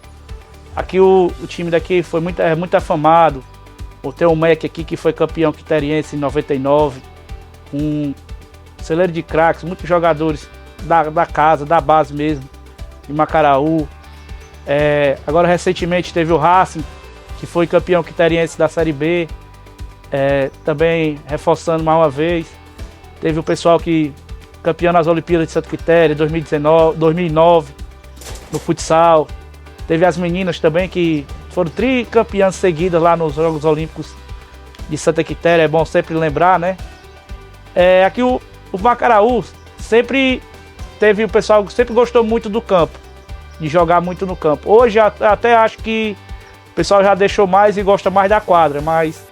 Aqui o time daqui foi muito afamado. Tem o MEC aqui, que foi campeão quiteriense em 99. Um celeiro de craques, muitos jogadores da casa, da base mesmo, de Macaraú. Agora recentemente teve o Racing, que foi campeão quiteriense da Série B. Também reforçando mais uma vez. Teve o pessoal que campeão nas Olimpíadas de Santa Quitéria, 2009, no futsal. Teve as meninas também que foram tricampeãs seguidas lá nos Jogos Olímpicos de Santa Quitéria, é bom sempre lembrar, né? Aqui o Macaraú sempre teve, o pessoal sempre gostou muito do campo, de jogar muito no campo. Hoje até acho que o pessoal já deixou mais e gosta mais da quadra, mas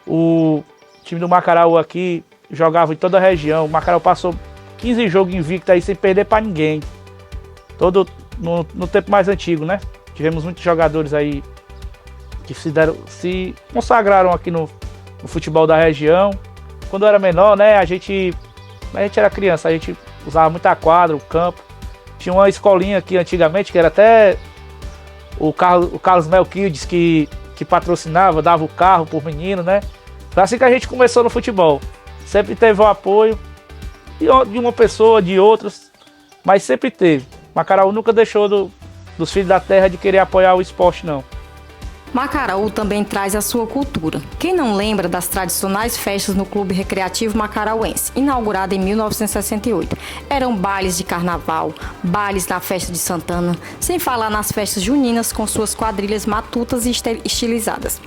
o time do Macaraú aqui jogava em toda a região. O Macaraú passou 15 jogos invicto aí sem perder para ninguém. Todo no tempo mais antigo, né? Tivemos muitos jogadores aí que se consagraram aqui no futebol da região. Quando eu era menor, né, a gente era criança, a gente usava muita quadra, o campo. Tinha uma escolinha aqui antigamente, que era até o Carlos Melquides que patrocinava, dava o carro por menino, né? Foi assim que a gente começou no futebol. Sempre teve o apoio de uma pessoa, de outras, mas sempre teve. Macaraú nunca deixou dos filhos da terra de querer apoiar o esporte, não. Macaraú também traz a sua cultura. Quem não lembra das tradicionais festas no Clube Recreativo Macarauense, inaugurado em 1968? Eram bailes de carnaval, bailes na festa de Santana, sem falar nas festas juninas com suas quadrilhas matutas e estilizadas.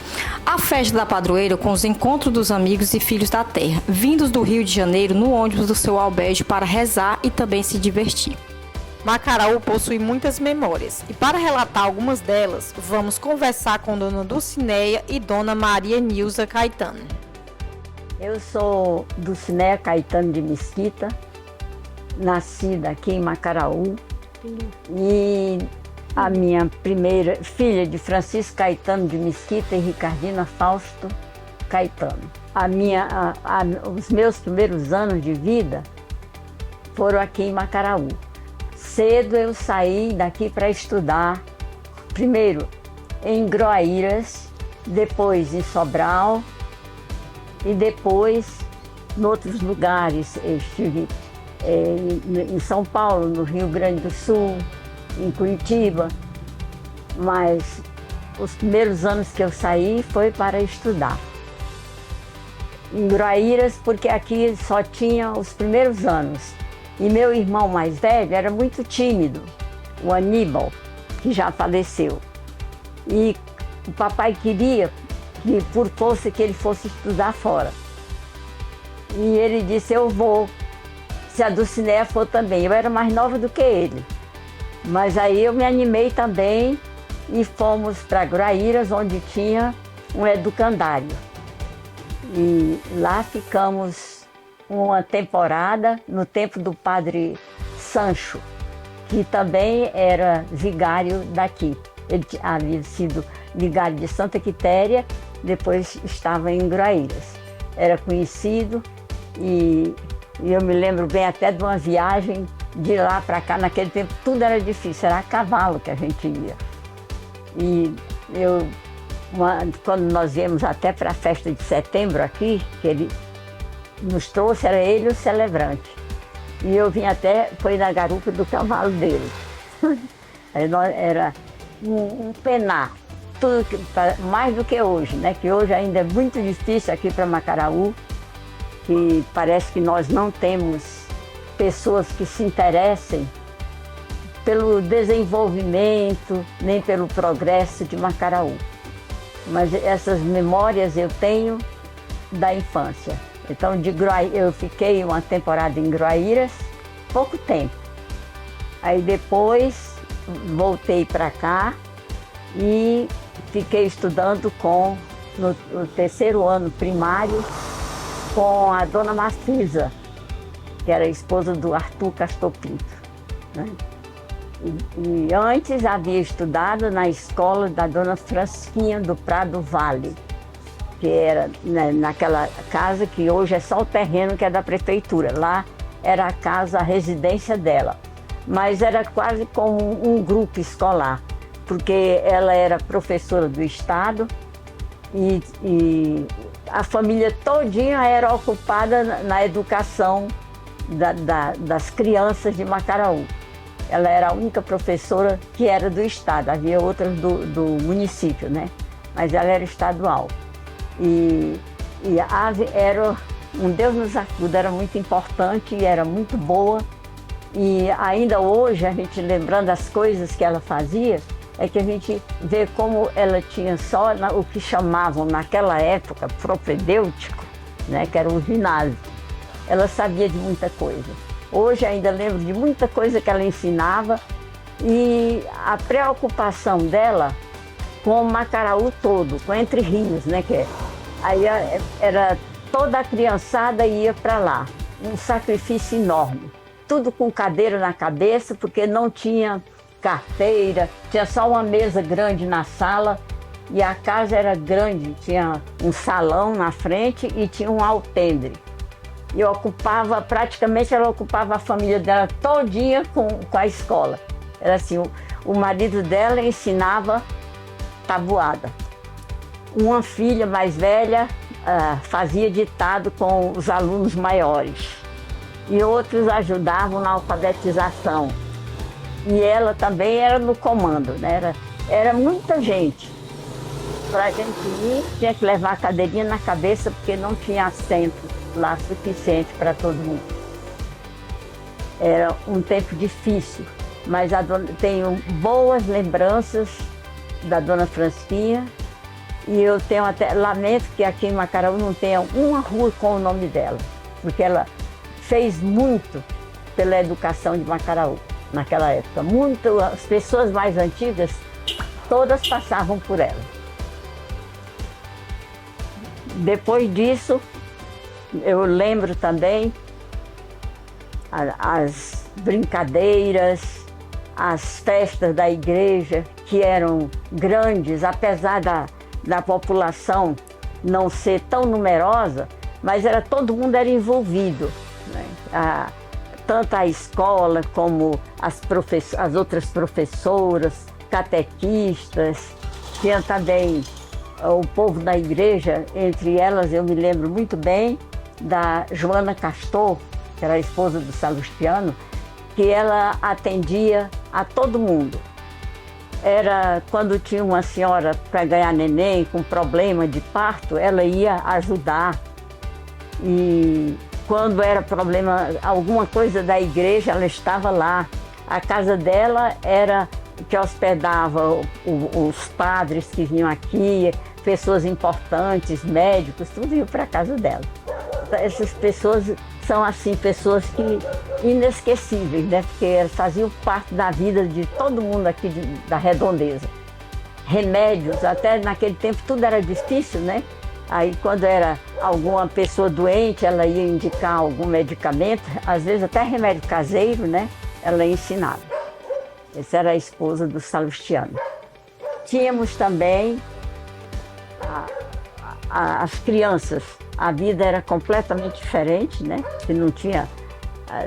A festa da padroeira com os encontros dos amigos e filhos da terra, vindos do Rio de Janeiro no ônibus do seu albergue para rezar e também se divertir. Macaraú possui muitas memórias e para relatar algumas delas, vamos conversar com Dona Dulcineia e Dona Maria Nilza Caetano. Eu sou Dulcineia Caetano de Mesquita, nascida aqui em Macaraú e a minha primeira filha de Francisco Caetano de Mesquita e Ricardina Fausto Caetano. Os meus primeiros anos de vida foram aqui em Macaraú. Cedo eu saí daqui para estudar, primeiro em Groaíras, depois em Sobral e depois em outros lugares. Eu estive em São Paulo, no Rio Grande do Sul, em Curitiba, mas os primeiros anos que eu saí foi para estudar. Em Groaíras, porque aqui só tinha os primeiros anos. E meu irmão mais velho era muito tímido, o Aníbal, que já faleceu. E o papai queria que, por força, que ele fosse estudar fora. E ele disse, eu vou, se a Dulcineia for também. Eu era mais nova do que ele. Mas aí eu me animei também e fomos para Groaíras, onde tinha um educandário. E lá ficamos uma temporada no tempo do padre Sancho, que também era vigário daqui. Ele havia sido vigário de Santa Quitéria, depois estava em Groaíras. Era conhecido e eu me lembro bem até de uma viagem de lá para cá. Naquele tempo tudo era difícil, era a cavalo que a gente ia. E quando nós íamos até para a festa de setembro aqui, que ele nos trouxe, era ele o celebrante. E eu vim até, foi na garupa do cavalo dele. Era um penar, tudo mais do que hoje, né? Que hoje ainda é muito difícil aqui para Macaraú, que parece que nós não temos pessoas que se interessem pelo desenvolvimento, nem pelo progresso de Macaraú. Mas essas memórias eu tenho da infância. Então, eu fiquei uma temporada em Groaíras, pouco tempo. Aí depois voltei para cá e fiquei estudando no terceiro ano primário com a dona Marcisa, que era a esposa do Arthur Castor Pinto, né? E antes havia estudado na escola da dona Francisquinha do Prado Vale, que era naquela casa que hoje é só o terreno que é da prefeitura. Lá era a casa, a residência dela. Mas era quase como um grupo escolar, porque ela era professora do estado e a família todinha era ocupada na educação das crianças de Macaraú. Ela era a única professora que era do estado, havia outras do município, né? Mas ela era estadual. E a ave era um Deus nos acuda, era muito importante e era muito boa. E ainda hoje, a gente lembrando as coisas que ela fazia, é que a gente vê como ela tinha só o que chamavam naquela época propedêutico, né, que era um ginásio. Ela sabia de muita coisa. Hoje ainda lembro de muita coisa que ela ensinava e a preocupação dela com o Macaraú todo, com Entre Rios, né, que é. Aí era toda a criançada ia para lá, um sacrifício enorme. Tudo com cadeira na cabeça, porque não tinha carteira, tinha só uma mesa grande na sala e a casa era grande, tinha um salão na frente e tinha um alpendre. E praticamente ela ocupava a família dela todinha com a escola. Era assim, o marido dela ensinava tabuada. Uma filha mais velha fazia ditado com os alunos maiores. E outros ajudavam na alfabetização. E ela também era no comando, né? Era muita gente. Para a gente ir, tinha que levar a cadeirinha na cabeça, porque não tinha assento lá suficiente para todo mundo. Era um tempo difícil, mas tenho boas lembranças da Dona Francisquinha, e eu tenho até, lamento que aqui em Macaraú não tenha uma rua com o nome dela, porque ela fez muito pela educação de Macaraú naquela época. As pessoas mais antigas, todas passavam por ela. Depois disso, eu lembro também as brincadeiras, as festas da igreja, que eram grandes, apesar da população não ser tão numerosa, mas todo mundo era envolvido, né? Tanto a escola como as outras professoras, catequistas, tinha também o povo da igreja, entre elas eu me lembro muito bem da Joana Castor, que era a esposa do Salustiano, que ela atendia a todo mundo. Era quando tinha uma senhora para ganhar neném com problema de parto, ela ia ajudar. E quando era problema, alguma coisa da igreja, ela estava lá. A casa dela era que hospedava os padres que vinham aqui, pessoas importantes, médicos, tudo ia para a casa dela. Essas pessoas são assim, pessoas que inesquecíveis, né? Porque elas faziam parte da vida de todo mundo aqui da redondeza. Remédios, até naquele tempo tudo era difícil, né? Aí quando era alguma pessoa doente, ela ia indicar algum medicamento, às vezes até remédio caseiro, né? Ela ensinava. Essa era a esposa do Salustiano. Tínhamos também as crianças. A vida era completamente diferente, né? Porque não tinha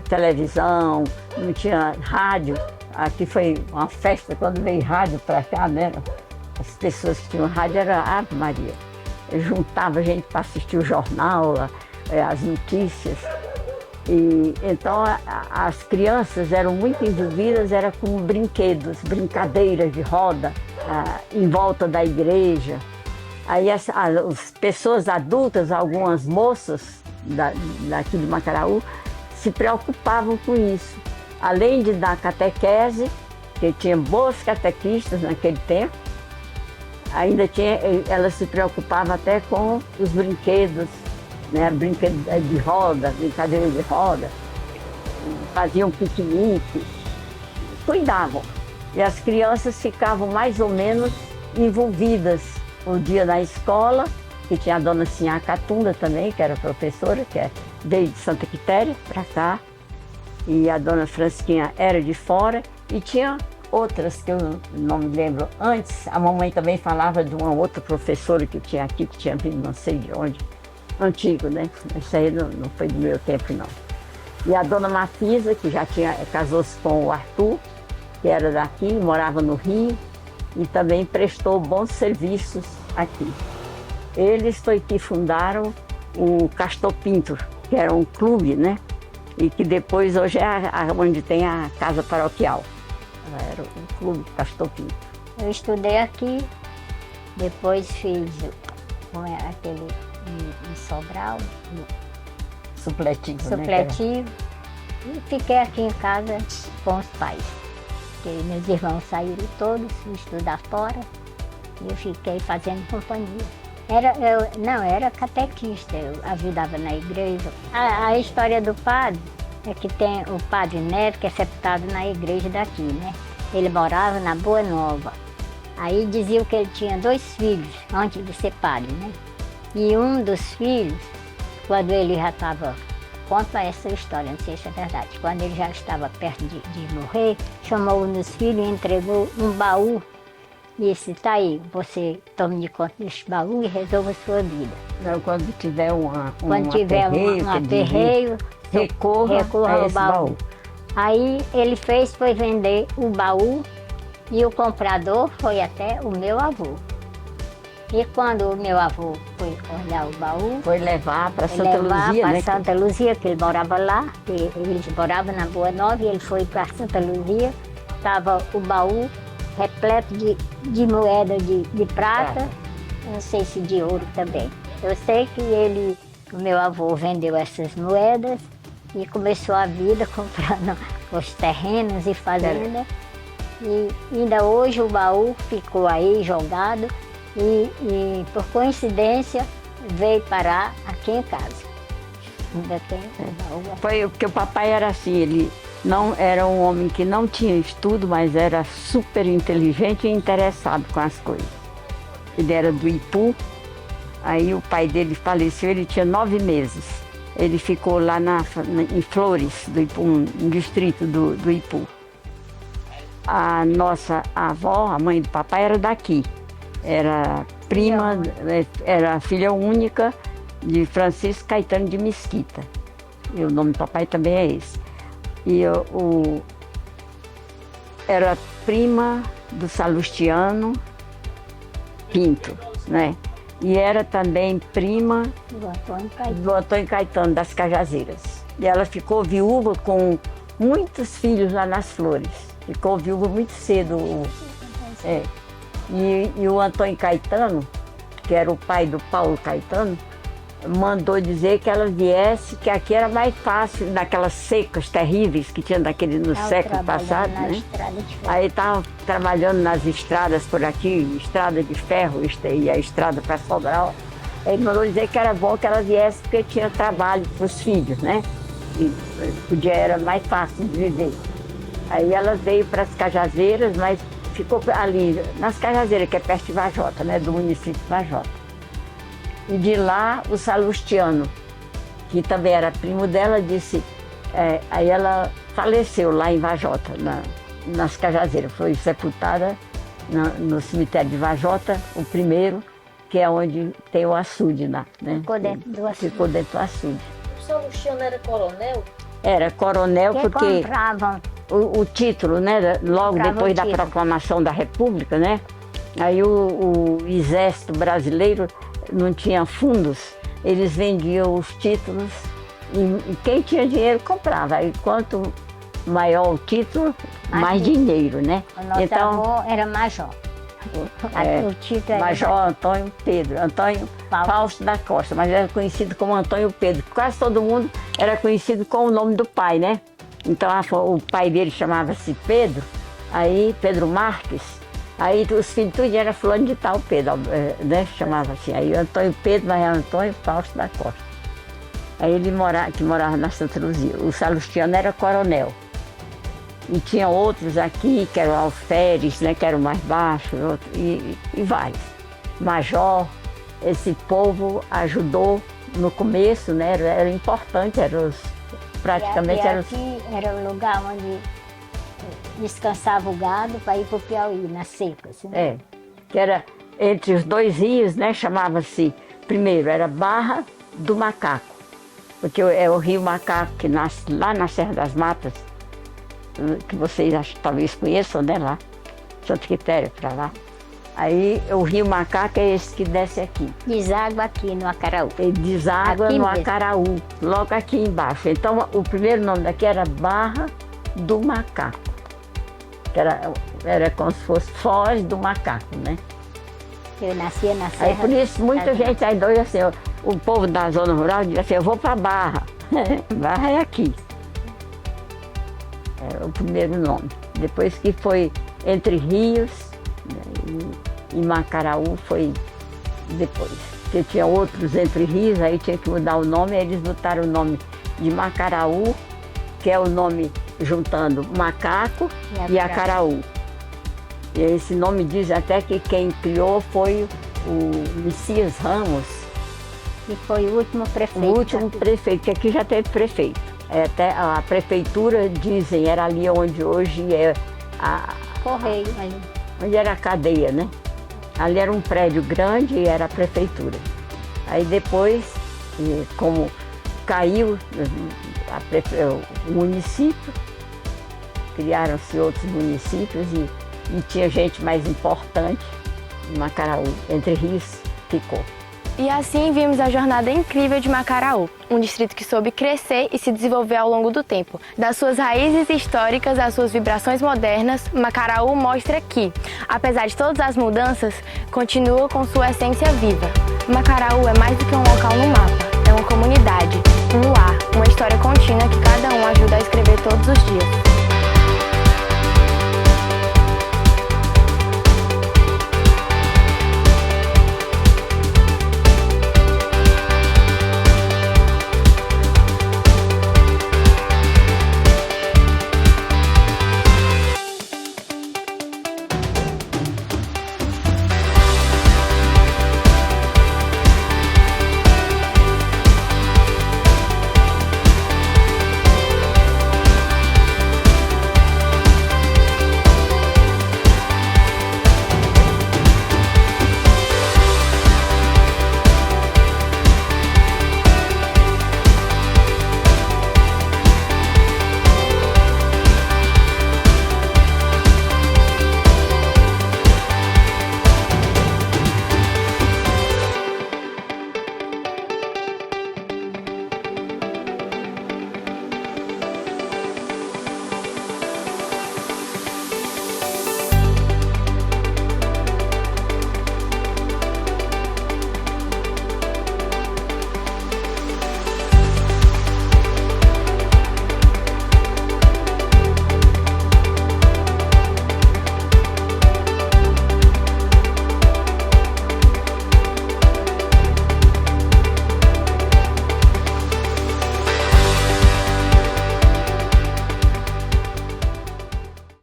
televisão, não tinha rádio. Aqui foi uma festa quando veio rádio para cá, né? As pessoas que tinham rádio era Ave Maria. Eu juntava gente para assistir o jornal, as notícias. E então as crianças eram muito envolvidas, era com brinquedos, brincadeiras de roda, em volta da igreja. Aí as pessoas adultas, algumas moças daqui de Macaraú, se preocupavam com isso. Além de dar catequese, que tinha boas catequistas naquele tempo, ainda elas se preocupavam até com os brinquedos, né? Brinquedos de roda, brincadeira de roda, faziam piquenique, cuidavam. E as crianças ficavam mais ou menos envolvidas o dia na escola, que tinha a dona Sinhá Catunda também, que era professora, que veio de Santa Quitéria para cá, e a dona Francisquinha era de fora, e tinha outras que eu não me lembro. Antes, a mamãe também falava de uma outra professora que tinha aqui, que tinha vindo não sei de onde, antigo, né? Isso aí não foi do meu tempo, não. E a dona Mafisa, que já casou-se com o Arthur, que era daqui, morava no Rio, e também prestou bons serviços aqui. Eles foi que fundaram o Castor Pinto, que era um clube, né? E que depois hoje é onde tem a casa paroquial. Era o clube Castor Pinto. Eu estudei aqui, depois fiz aquele em Sobral, supletivo, né? E fiquei aqui em casa com os pais. Porque meus irmãos saíram todos estudar fora e eu fiquei fazendo companhia. Era catequista, eu ajudava na igreja. A história do padre é que tem o padre Neto, que é sepultado na igreja daqui, né? Ele morava na Boa Nova. Aí diziam que ele tinha 2 filhos antes de ser padre, né? E um dos filhos, quando ele já estava... Conta essa história, não sei se é verdade. Quando ele já estava perto de morrer, chamou um dos filhos e entregou um baú. E disse, tá aí, você tome de conta desse baú e resolva a sua vida. Quando tiver um aperreio, recorra ao baú. Aí ele foi vender o baú e o comprador foi até o meu avô. E quando o meu avô foi olhar o baú... Foi levar para Santa Luzia, né? Para Santa Luzia, que ele morava lá. Ele morava na Boa Nova e ele foi para Santa Luzia. Estava o baú repleto de moeda de prata não sei se de ouro também. Eu sei que o meu avô vendeu essas moedas e começou a vida comprando os terrenos e fazendas. E ainda hoje o baú ficou aí jogado e por coincidência veio parar aqui em casa. Ainda tem o baú. Foi porque o papai era assim, ele não era um homem que não tinha estudo, mas era super inteligente e interessado com as coisas. Ele era do Ipu, aí o pai dele faleceu, ele tinha 9 meses. Ele ficou lá em Flores, do Ipu, um distrito do Ipu. A nossa avó, a mãe do papai, era daqui. Era prima, era filha única de Francisco Caetano de Mesquita. E o nome do papai também é esse. E era prima do Salustiano Pinto, né? E era também prima do Antônio Caetano das Cajazeiras. E ela ficou viúva com muitos filhos lá nas Flores. Ficou viúva muito cedo. E o Antônio Caetano, que era o pai do Paulo Caetano, mandou dizer que ela viesse, que aqui era mais fácil, naquelas secas terríveis que tinha no século passado, né? Aí estava trabalhando nas estradas por aqui, estrada de ferro e a estrada para Sobral. Ele mandou dizer que era bom que ela viesse porque tinha trabalho para os filhos, né? E era mais fácil de viver. Aí ela veio para as Cajazeiras, mas ficou ali nas Cajazeiras, que é perto de Vajota, né? Do município de Vajota. E de lá, o Salustiano, que também era primo dela, disse... aí ela faleceu lá em Vajota, nas Cajazeiras. Foi sepultada no cemitério de Vajota, o primeiro, que é onde tem o açude lá, né? Ficou dentro do açude. Ficou dentro do açude. O Salustiano era coronel? Era coronel porque o título, né? Logo depois da proclamação da República, né? Aí o Exército Brasileiro não tinha fundos, eles vendiam os títulos e quem tinha dinheiro comprava. Aí quanto maior o título, mais dinheiro, né? O nosso avô era major. O título era Major Antônio Pedro, Antônio Fausto da Costa, mas era conhecido como Antônio Pedro. Quase todo mundo era conhecido com o nome do pai, né? Então o pai dele chamava-se Pedro, aí Pedro Marques. Aí os filhos tudo era fulano de tal Pedro, né? Chamava assim. Aí Antônio Pedro, mas era Antônio Fausto da Costa. Aí ele morava na Santa Luzia. O Salustiano era coronel. E tinha outros aqui, que eram alferes, né? Que eram mais baixos, e vários. Major, esse povo ajudou no começo, né? Era importante, praticamente eram aqui era o lugar onde descansava o gado para ir para o Piauí, na seca. Assim, né? Que era entre os dois rios, né? Chamava-se, primeiro era Barra do Macaco, porque é o rio Macaco que nasce lá na Serra das Matas, que vocês talvez conheçam, né? Lá, Santa Quitéria, para lá. Aí o rio Macaco é esse que desce aqui. Deságua aqui no Acaraú. Ele deságua aqui no mesmo. Acaraú, logo aqui embaixo. Então o primeiro nome daqui era Barra do Macaco. Que era como se fosse Foz do Macaco, né? Eu nascia na Serra. Aí por isso muita gente aí doida assim, o povo da zona rural diz assim, eu vou para Barra. Barra é aqui. Era o primeiro nome. Depois que foi Entre Rios, né, e Macaraú foi depois. Porque tinha outros Entre Rios, aí tinha que mudar o nome, aí eles botaram o nome de Macaraú, que é o nome juntando macaco e Acaraú. E esse nome diz até que quem criou foi o Messias Ramos. Que foi o último prefeito. O último prefeito, que aqui já teve prefeito. Até a prefeitura, dizem, era ali onde hoje é a Correio. Onde era a cadeia, né? Ali era um prédio grande e era a prefeitura. Aí depois, como caiu o município, criaram-se outros municípios e tinha gente mais importante, Macaraú, Entre Rios ficou. E assim vimos a jornada incrível de Macaraú, um distrito que soube crescer e se desenvolver ao longo do tempo. Das suas raízes históricas às suas vibrações modernas, Macaraú mostra que, apesar de todas as mudanças, continua com sua essência viva. Macaraú é mais do que um local no mapa, é uma comunidade, um lar, uma história contínua que cada um ajuda a escrever.